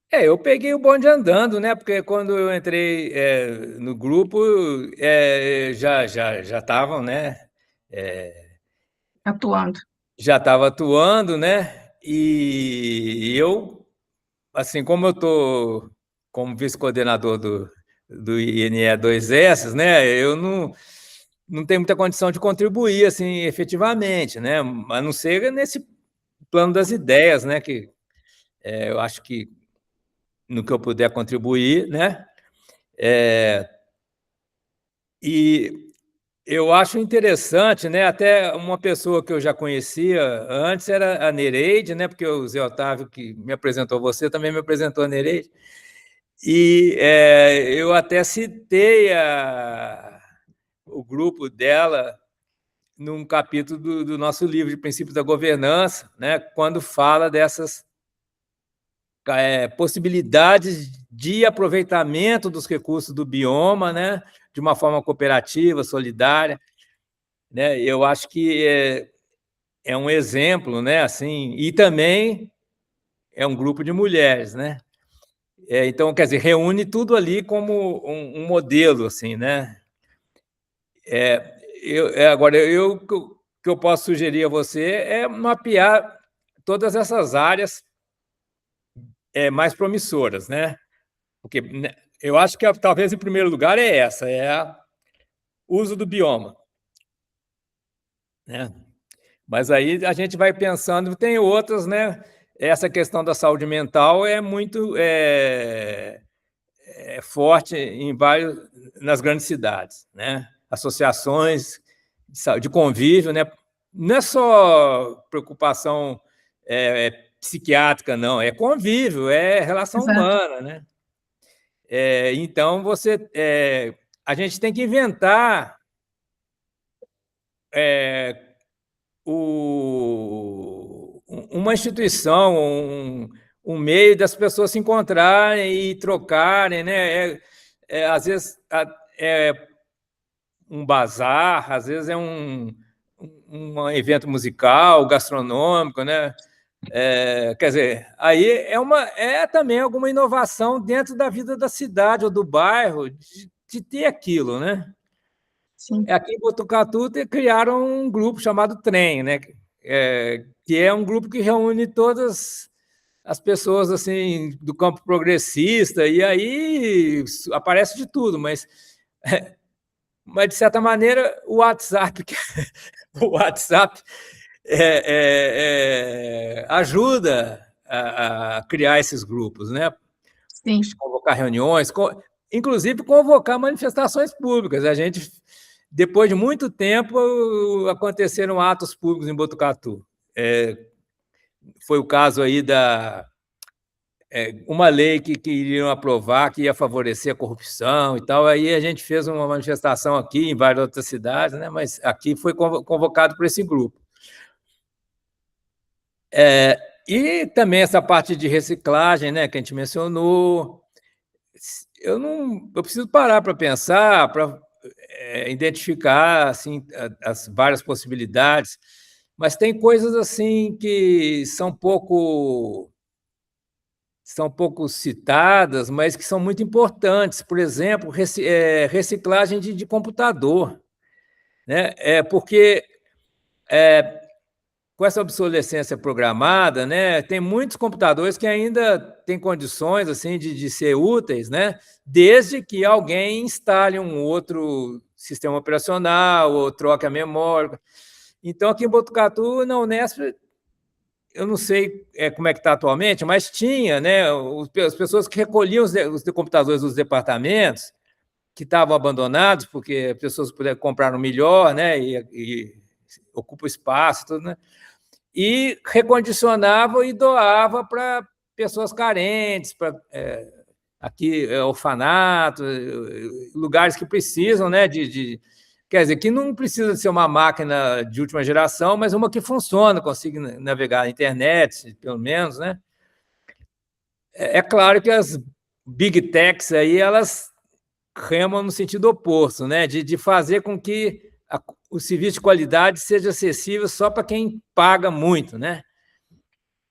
S2: Eu peguei o bonde andando, né? Porque quando eu entrei no grupo, já estavam, né?
S1: Atuando.
S2: Já estava atuando, né? E eu, assim, como eu estou como vice-coordenador do INE 2S, né? Eu não tenho muita condição de contribuir, assim, efetivamente, né? A não ser nesse plano das ideias, né? Que eu acho que no que eu puder contribuir, né? E eu acho interessante, né? Até uma pessoa que eu já conhecia antes era a Nereide, né? Porque o Zé Otávio, que me apresentou você, também me apresentou a Nereide. E eu até citei o grupo dela num capítulo do nosso livro de Princípios da Governança, né? Quando fala dessas possibilidades de aproveitamento dos recursos do bioma, né, de uma forma cooperativa, solidária, né? Eu acho que é um exemplo, né, assim, e também é um grupo de mulheres, né? Então, quer dizer, reúne tudo ali como um modelo, assim, né? Agora, o que eu posso sugerir a você é mapear todas essas áreas mais promissoras, né? Porque eu acho que talvez em primeiro lugar é o uso do bioma. Né? Mas aí a gente vai pensando, tem outras, né? Essa questão da saúde mental é muito forte nas grandes cidades, né? Associações de convívio, né? Não é só preocupação psiquiátrica, não, é convívio, é relação
S1: Exato.
S2: humana, né? Então, a gente tem que inventar uma instituição, um meio das pessoas se encontrarem e trocarem, né? Às vezes é um bazar, às vezes é um evento musical, gastronômico, né? Quer dizer, aí é também alguma inovação dentro da vida da cidade ou do bairro de ter aquilo, né?
S1: Sim.
S2: Aqui em Botucatu criaram um grupo chamado Trem, né? Que é um grupo que reúne todas as pessoas assim do campo progressista, e aí aparece de tudo, mas de certa maneira o WhatsApp ajuda a criar esses grupos, né?
S1: Sim.
S2: Convocar reuniões, inclusive convocar manifestações públicas. A gente, depois de muito tempo, aconteceram atos públicos em Botucatu. foi o caso aí uma lei que iriam aprovar, que ia favorecer a corrupção e tal, aí a gente fez uma manifestação aqui, em várias outras cidades, né? Mas aqui foi convocado por esse grupo. E também essa parte de reciclagem, né, que a gente mencionou. Eu preciso parar para pensar, para identificar assim, as várias possibilidades, mas tem coisas assim que são pouco citadas, mas que são muito importantes. Por exemplo, reciclagem de computador, né? Porque com essa obsolescência programada, né, tem muitos computadores que ainda têm condições assim de ser úteis, né, desde que alguém instale um outro sistema operacional ou troque a memória. Então, aqui em Botucatu, na Unesp, eu não sei como é que está atualmente, mas tinha, né, as pessoas que recolhiam os computadores dos departamentos que estavam abandonados, porque as pessoas puderam comprar no melhor, né, e ocupa espaço, tudo, né? E recondicionava e doava para pessoas carentes, para aqui orfanatos, lugares que precisam, né, quer dizer, que não precisa ser uma máquina de última geração, mas uma que funciona, consiga navegar na internet, pelo menos, né? Claro que as big techs aí, elas remam no sentido oposto, né, de fazer com que o serviço de qualidade seja acessível só para quem paga muito, né?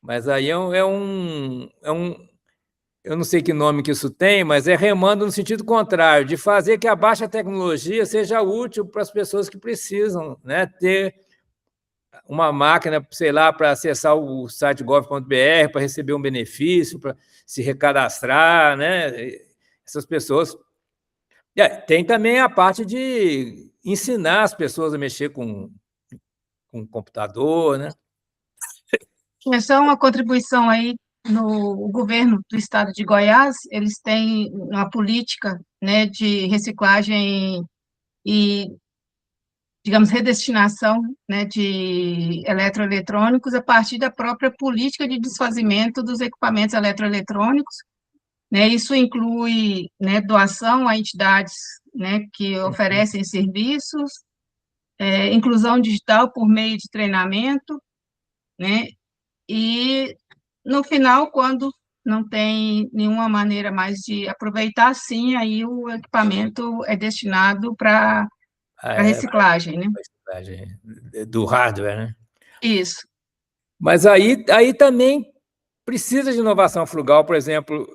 S2: Mas aí eu não sei que nome que isso tem, mas é remando no sentido contrário, de fazer que a baixa tecnologia seja útil para as pessoas que precisam, né? Ter uma máquina, sei lá, para acessar o site gov.br, para receber um benefício, para se recadastrar, né? Essas pessoas. Tem também a parte de ensinar as pessoas a mexer com computador, né?
S1: Essa é uma contribuição aí no governo do estado de Goiás, eles têm uma política, né, de reciclagem e, digamos, redestinação, né, de eletroeletrônicos a partir da própria política de desfazimento dos equipamentos eletroeletrônicos, né, isso inclui, né, doação a entidades, né, que oferecem serviços, inclusão digital por meio de treinamento, né, e no final, quando não tem nenhuma maneira mais de aproveitar, sim, aí o equipamento é destinado para reciclagem, né?
S2: Reciclagem do hardware, né?
S1: Isso.
S2: Mas aí também precisa de inovação frugal, por exemplo,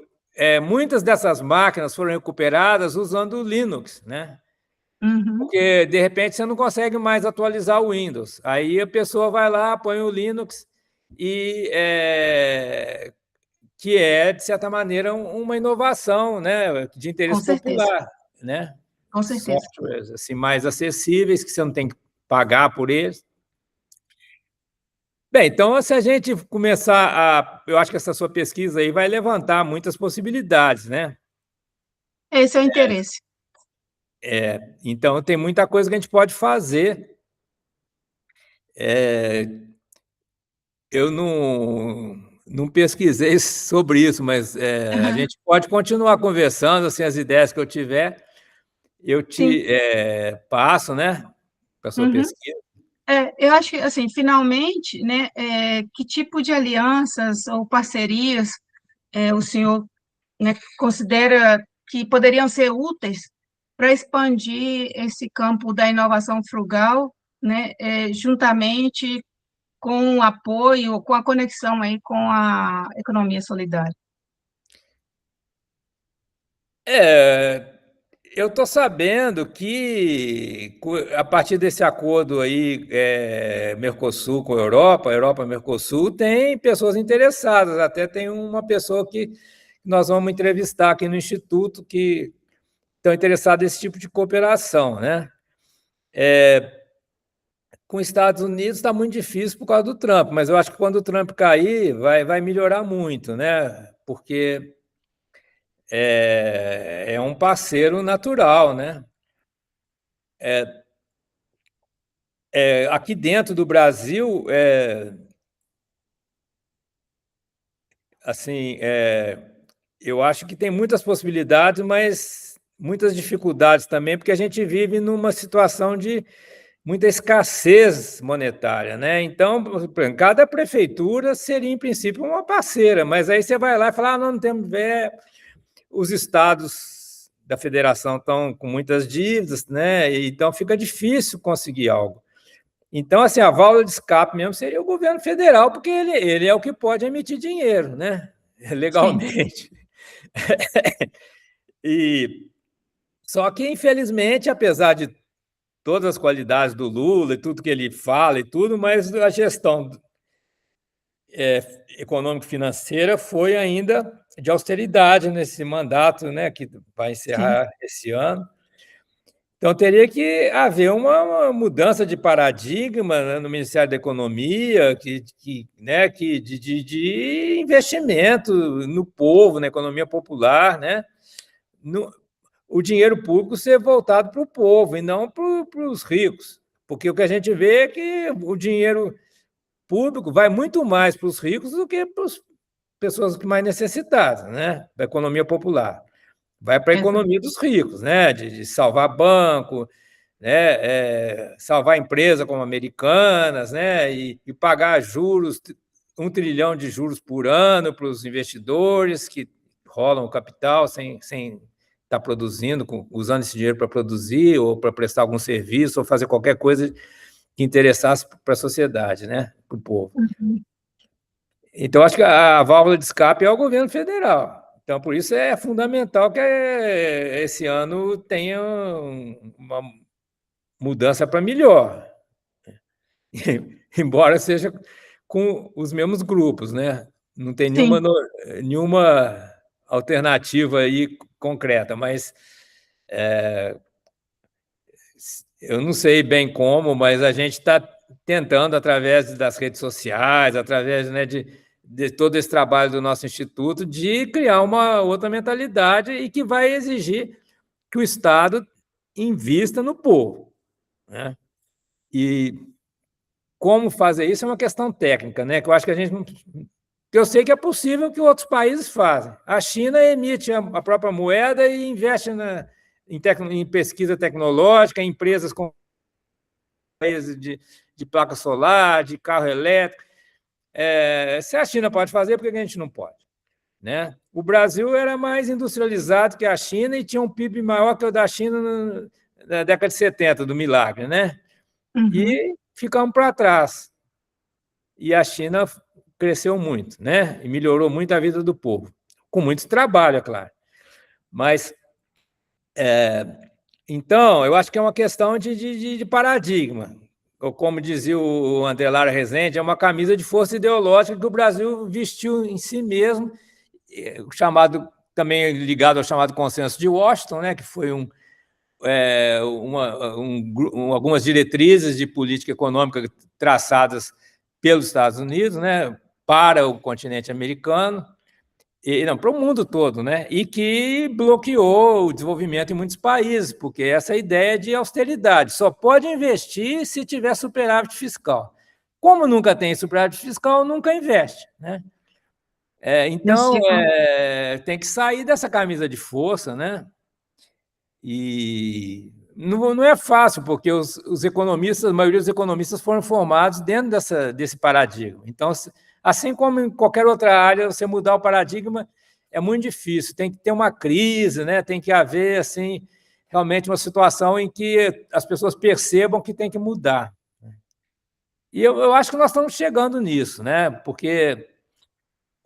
S2: muitas dessas máquinas foram recuperadas usando o Linux, né?
S1: Uhum.
S2: Porque, de repente, você não consegue mais atualizar o Windows. Aí a pessoa vai lá, põe o Linux, que é, de certa maneira, uma inovação, né, de
S1: Com
S2: interesse
S1: certeza,
S2: popular, né?
S1: com certeza.
S2: Softwares assim, mais acessíveis, que você não tem que pagar por eles. Bem, então, se a gente começar eu acho que essa sua pesquisa aí vai levantar muitas possibilidades, né?
S1: Esse é o interesse.
S2: Então, tem muita coisa que a gente pode fazer. Eu não pesquisei sobre isso, mas a
S1: Uhum.
S2: gente pode continuar conversando, assim, as ideias que eu tiver, eu
S1: Sim.
S2: te passo, né, para a sua
S1: Uhum.
S2: pesquisa.
S1: Eu acho que, assim, finalmente, né, que tipo de alianças ou parcerias o senhor, né, considera que poderiam ser úteis para expandir esse campo da inovação frugal, né, juntamente com o apoio, com a conexão aí com a economia solidária?
S2: É, eu estou sabendo que, a partir desse acordo aí, Mercosul com a Europa-Mercosul, tem pessoas interessadas, até tem uma pessoa que nós vamos entrevistar aqui no Instituto que estão interessados nesse tipo de cooperação, né? Com os Estados Unidos está muito difícil por causa do Trump, mas eu acho que quando o Trump cair, vai melhorar muito, né? Porque é um parceiro natural, né? Aqui dentro do Brasil, assim, eu acho que tem muitas possibilidades, mas muitas dificuldades também, porque a gente vive numa situação de muita escassez monetária, né? Então, por exemplo, cada prefeitura seria, em princípio, uma parceira, mas aí você vai lá e fala, não temos ver, os estados da federação estão com muitas dívidas, né? Então fica difícil conseguir algo. Então, assim, a válvula de escape mesmo seria o governo federal, porque ele é o que pode emitir dinheiro, né?
S1: Sim,
S2: Legalmente. E só que, infelizmente, apesar de todas as qualidades do Lula e tudo que ele fala e tudo, mas a gestão econômico-financeira foi ainda de austeridade nesse mandato, né, que vai
S1: sim,
S2: encerrar esse ano. Então, teria que haver uma mudança de paradigma, né, no Ministério da Economia, né, de investimento no povo, na economia popular, né? O dinheiro público ser voltado para o povo e não para os ricos. Porque o que a gente vê é que o dinheiro público vai muito mais para os ricos do que para as pessoas mais necessitadas, né? Da economia popular. Vai para a
S1: exato.
S2: economia dos ricos, né? De salvar banco, né? Salvar empresa como Americanas, né? E pagar juros, 1 trilhão de juros por ano para os investidores que rolam o capital sem estar produzindo, usando esse dinheiro para produzir ou para prestar algum serviço ou fazer qualquer coisa que interessasse para a sociedade, né? Para o povo.
S1: Uhum.
S2: Então, acho que a válvula de escape é o governo federal. Então, por isso é fundamental que esse ano tenha uma mudança para melhor, embora seja com os mesmos grupos, né? Não tem
S1: Sim,
S2: nenhuma alternativa aí concreta, mas eu não sei bem como, mas a gente está tentando, através das redes sociais, através, né, de todo esse trabalho do nosso instituto, de criar uma outra mentalidade e que vai exigir que o Estado invista no povo, né? E como fazer isso é uma questão técnica, né? Que eu acho que a gente não. Eu sei que é possível que outros países fazem. A China emite a própria moeda e investe em pesquisa tecnológica, em empresas com de placa solar, de carro elétrico. Se a China pode fazer, por que a gente não pode? Né? O Brasil era mais industrializado que a China e tinha um PIB maior que o da China na década de 70, do milagre, né?
S1: uhum.
S2: E ficamos para trás. E a China cresceu muito, né? E melhorou muito a vida do povo, com muito trabalho, é claro. Mas, então, eu acho que é uma questão de paradigma. Ou, como dizia o André Lara Rezende, é uma camisa de força ideológica que o Brasil vestiu em si mesmo, chamado, também ligado ao chamado Consenso de Washington, né? Que foi algumas diretrizes de política econômica traçadas pelos Estados Unidos, né, para o continente americano, e não, para o mundo todo, né, e que bloqueou o desenvolvimento em muitos países, porque essa ideia de austeridade só pode investir se tiver superávit fiscal. Como nunca tem superávit fiscal, nunca investe, né?
S1: Eu
S2: Então,
S1: sigo.
S2: tem que sair dessa camisa de força, né? E não é fácil, porque os economistas, a maioria dos economistas foram formados dentro desse paradigma. Então, assim como em qualquer outra área, você mudar o paradigma é muito difícil. Tem que ter uma crise, né? Tem que haver assim, realmente uma situação em que as pessoas percebam que tem que mudar. E eu acho que nós estamos chegando nisso, né? Porque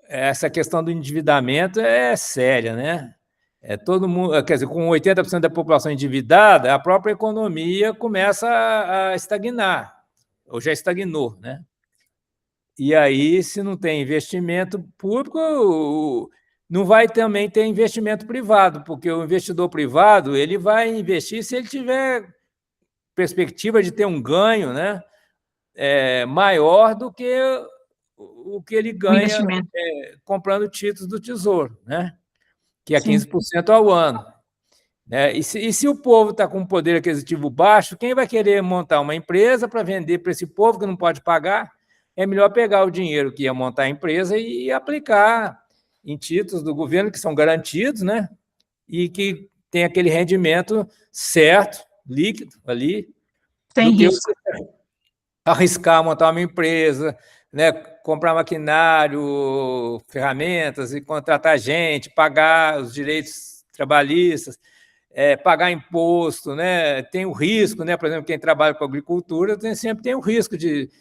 S2: essa questão do endividamento é séria, né? Todo mundo, quer dizer, com 80% da população endividada, a própria economia começa a estagnar, ou já estagnou, né? E aí, se não tem investimento público, não vai também ter investimento privado, porque o investidor privado ele vai investir se ele tiver perspectiva de ter um ganho, né, maior do que o que ele
S1: O
S2: ganha
S1: investimento.
S2: comprando títulos do Tesouro, né? Que é
S1: Sim,
S2: 15% ao ano. Né? E se o povo está com um poder aquisitivo baixo, quem vai querer montar uma empresa para vender para esse povo que não pode pagar? É melhor pegar o dinheiro que ia montar a empresa e aplicar em títulos do governo que são garantidos, né? E que tem aquele rendimento certo, líquido ali,
S1: Sem
S2: do que
S1: risco.
S2: você arriscar montar uma empresa, né? Comprar maquinário, ferramentas e contratar gente, pagar os direitos trabalhistas, pagar imposto, né? Tem o risco, né? Por exemplo, quem trabalha com agricultura sempre tem o risco de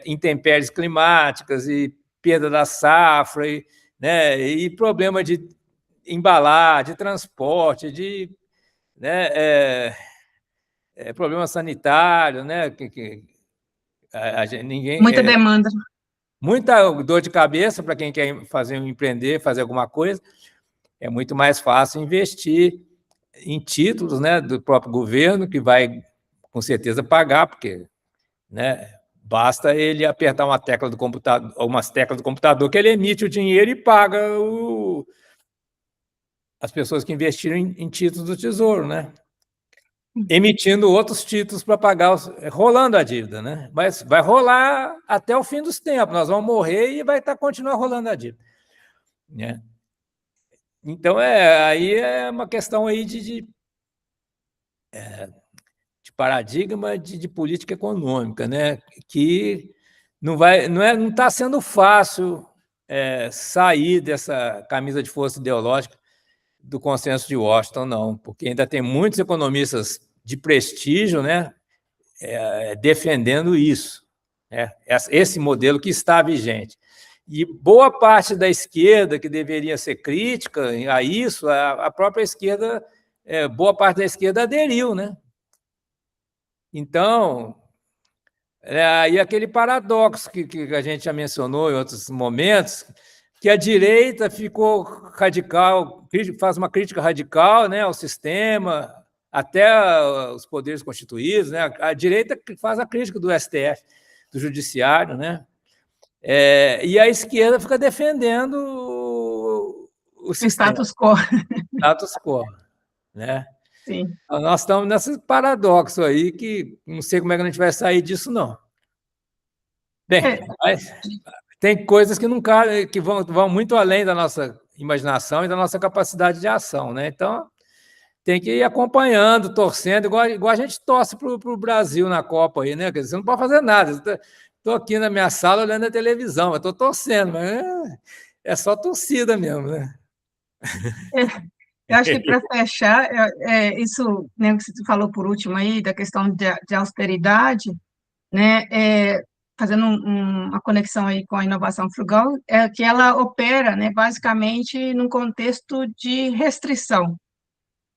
S2: intempéries climáticas e perda da safra, né? E problema de embalar, de transporte, de, né? Problema sanitário, né? Ninguém
S1: Muita demanda.
S2: muita dor de cabeça para quem quer empreender, fazer alguma coisa. É muito mais fácil investir em títulos, né, do próprio governo, que vai, com certeza, pagar, porque, né, basta ele apertar uma tecla do computador, umas teclas do computador, que ele emite o dinheiro e paga as pessoas que investiram em títulos do Tesouro, né? Emitindo outros títulos para pagar, rolando a dívida, né? Mas vai rolar até o fim dos tempos, nós vamos morrer e vai continuar rolando a dívida, né? Então, aí é uma questão aí de paradigma de política econômica, né? Que não está sendo fácil sair dessa camisa de força ideológica do consenso de Washington, não, porque ainda tem muitos economistas de prestígio, né, defendendo isso, né, esse modelo que está vigente. E boa parte da esquerda, que deveria ser crítica a isso, a própria esquerda, boa parte da esquerda aderiu, né? Então, aí aquele paradoxo que a gente já mencionou em outros momentos, que a direita ficou radical, faz uma crítica radical, né, ao sistema, até os poderes constituídos, né? A direita faz a crítica do STF, do judiciário, né? E a esquerda fica defendendo o sistema,
S1: Status quo.
S2: status quo, né?
S1: Sim.
S2: Então, nós estamos nesse paradoxo aí que não sei como é que a gente vai sair disso, não. Bem, mas tem coisas que não que vão muito além da nossa imaginação e da nossa capacidade de ação, né? Então, tem que ir acompanhando, torcendo, igual a gente torce para o Brasil na Copa aí, né? Quer dizer, você não pode fazer nada. Estou aqui na minha sala olhando a televisão, eu estou torcendo, mas é só torcida mesmo, né?
S1: Eu acho que para fechar, isso, né, que você falou por último aí, da questão de austeridade, né, fazendo uma conexão aí com a inovação frugal, é que ela opera, né, basicamente num contexto de restrição,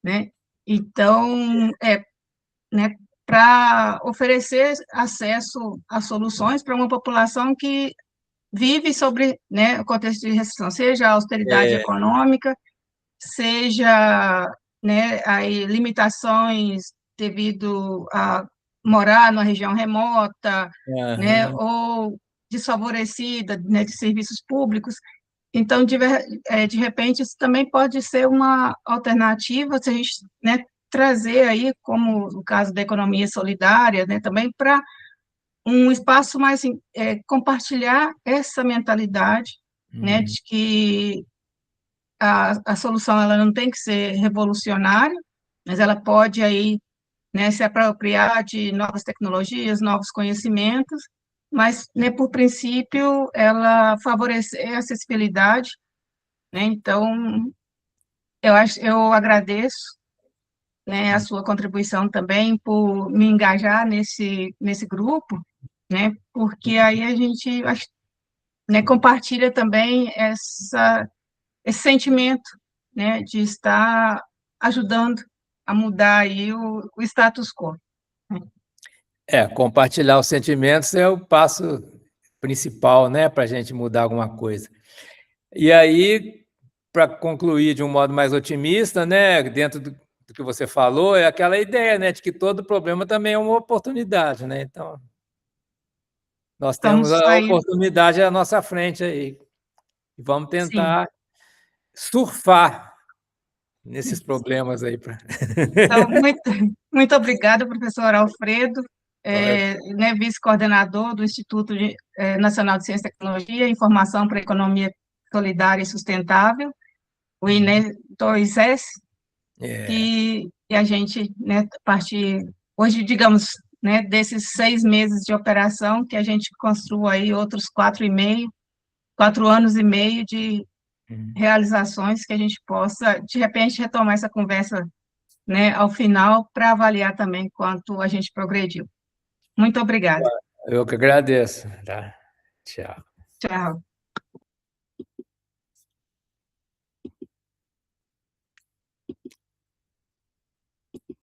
S1: né? Então, né, para oferecer acesso a soluções para uma população que vive sobre, né, o contexto de restrição, seja a austeridade
S2: É,
S1: econômica, seja, né, aí limitações devido a morar numa região remota, né,
S2: aham,
S1: ou desfavorecida, né, de serviços públicos. Então, de repente, isso também pode ser uma alternativa, se a gente, né, trazer aí, como o caso da economia solidária, né, também para um espaço mais, compartilhar essa mentalidade, né,
S2: uhum.
S1: de que a solução ela não tem que ser revolucionária, mas ela pode aí, né, se apropriar de novas tecnologias, novos conhecimentos, mas, né, por princípio, ela favorecer a acessibilidade, né, então, eu agradeço, né, a sua contribuição também por me engajar nesse grupo, né, porque aí a gente, né, compartilha também esse sentimento, né, de estar ajudando a mudar aí o status quo.
S2: Compartilhar os sentimentos é o passo principal, né, para a gente mudar alguma coisa. E aí, para concluir de um modo mais otimista, né, dentro do que você falou, é aquela ideia, né, de que todo problema também é uma oportunidade, né? Então, nós temos
S1: Estamos
S2: a
S1: aí,
S2: oportunidade à nossa frente aí. E vamos
S1: sim.
S2: tentar surfar nesses problemas aí.
S1: Então, muito obrigada, professor Alfredo, né, vice-coordenador do Instituto Nacional de Ciência e Tecnologia, Informação para a Economia solidária e sustentável, o INE 2S, e a gente, né, partir hoje, digamos, né, desses 6 meses de operação, que a gente construa aí outros 4 anos e meio de realizações, que a gente possa, de repente, retomar essa conversa, né, ao final, para avaliar também quanto a gente progrediu. Muito obrigada.
S2: Eu que agradeço. Tá? Tchau.
S1: Tchau.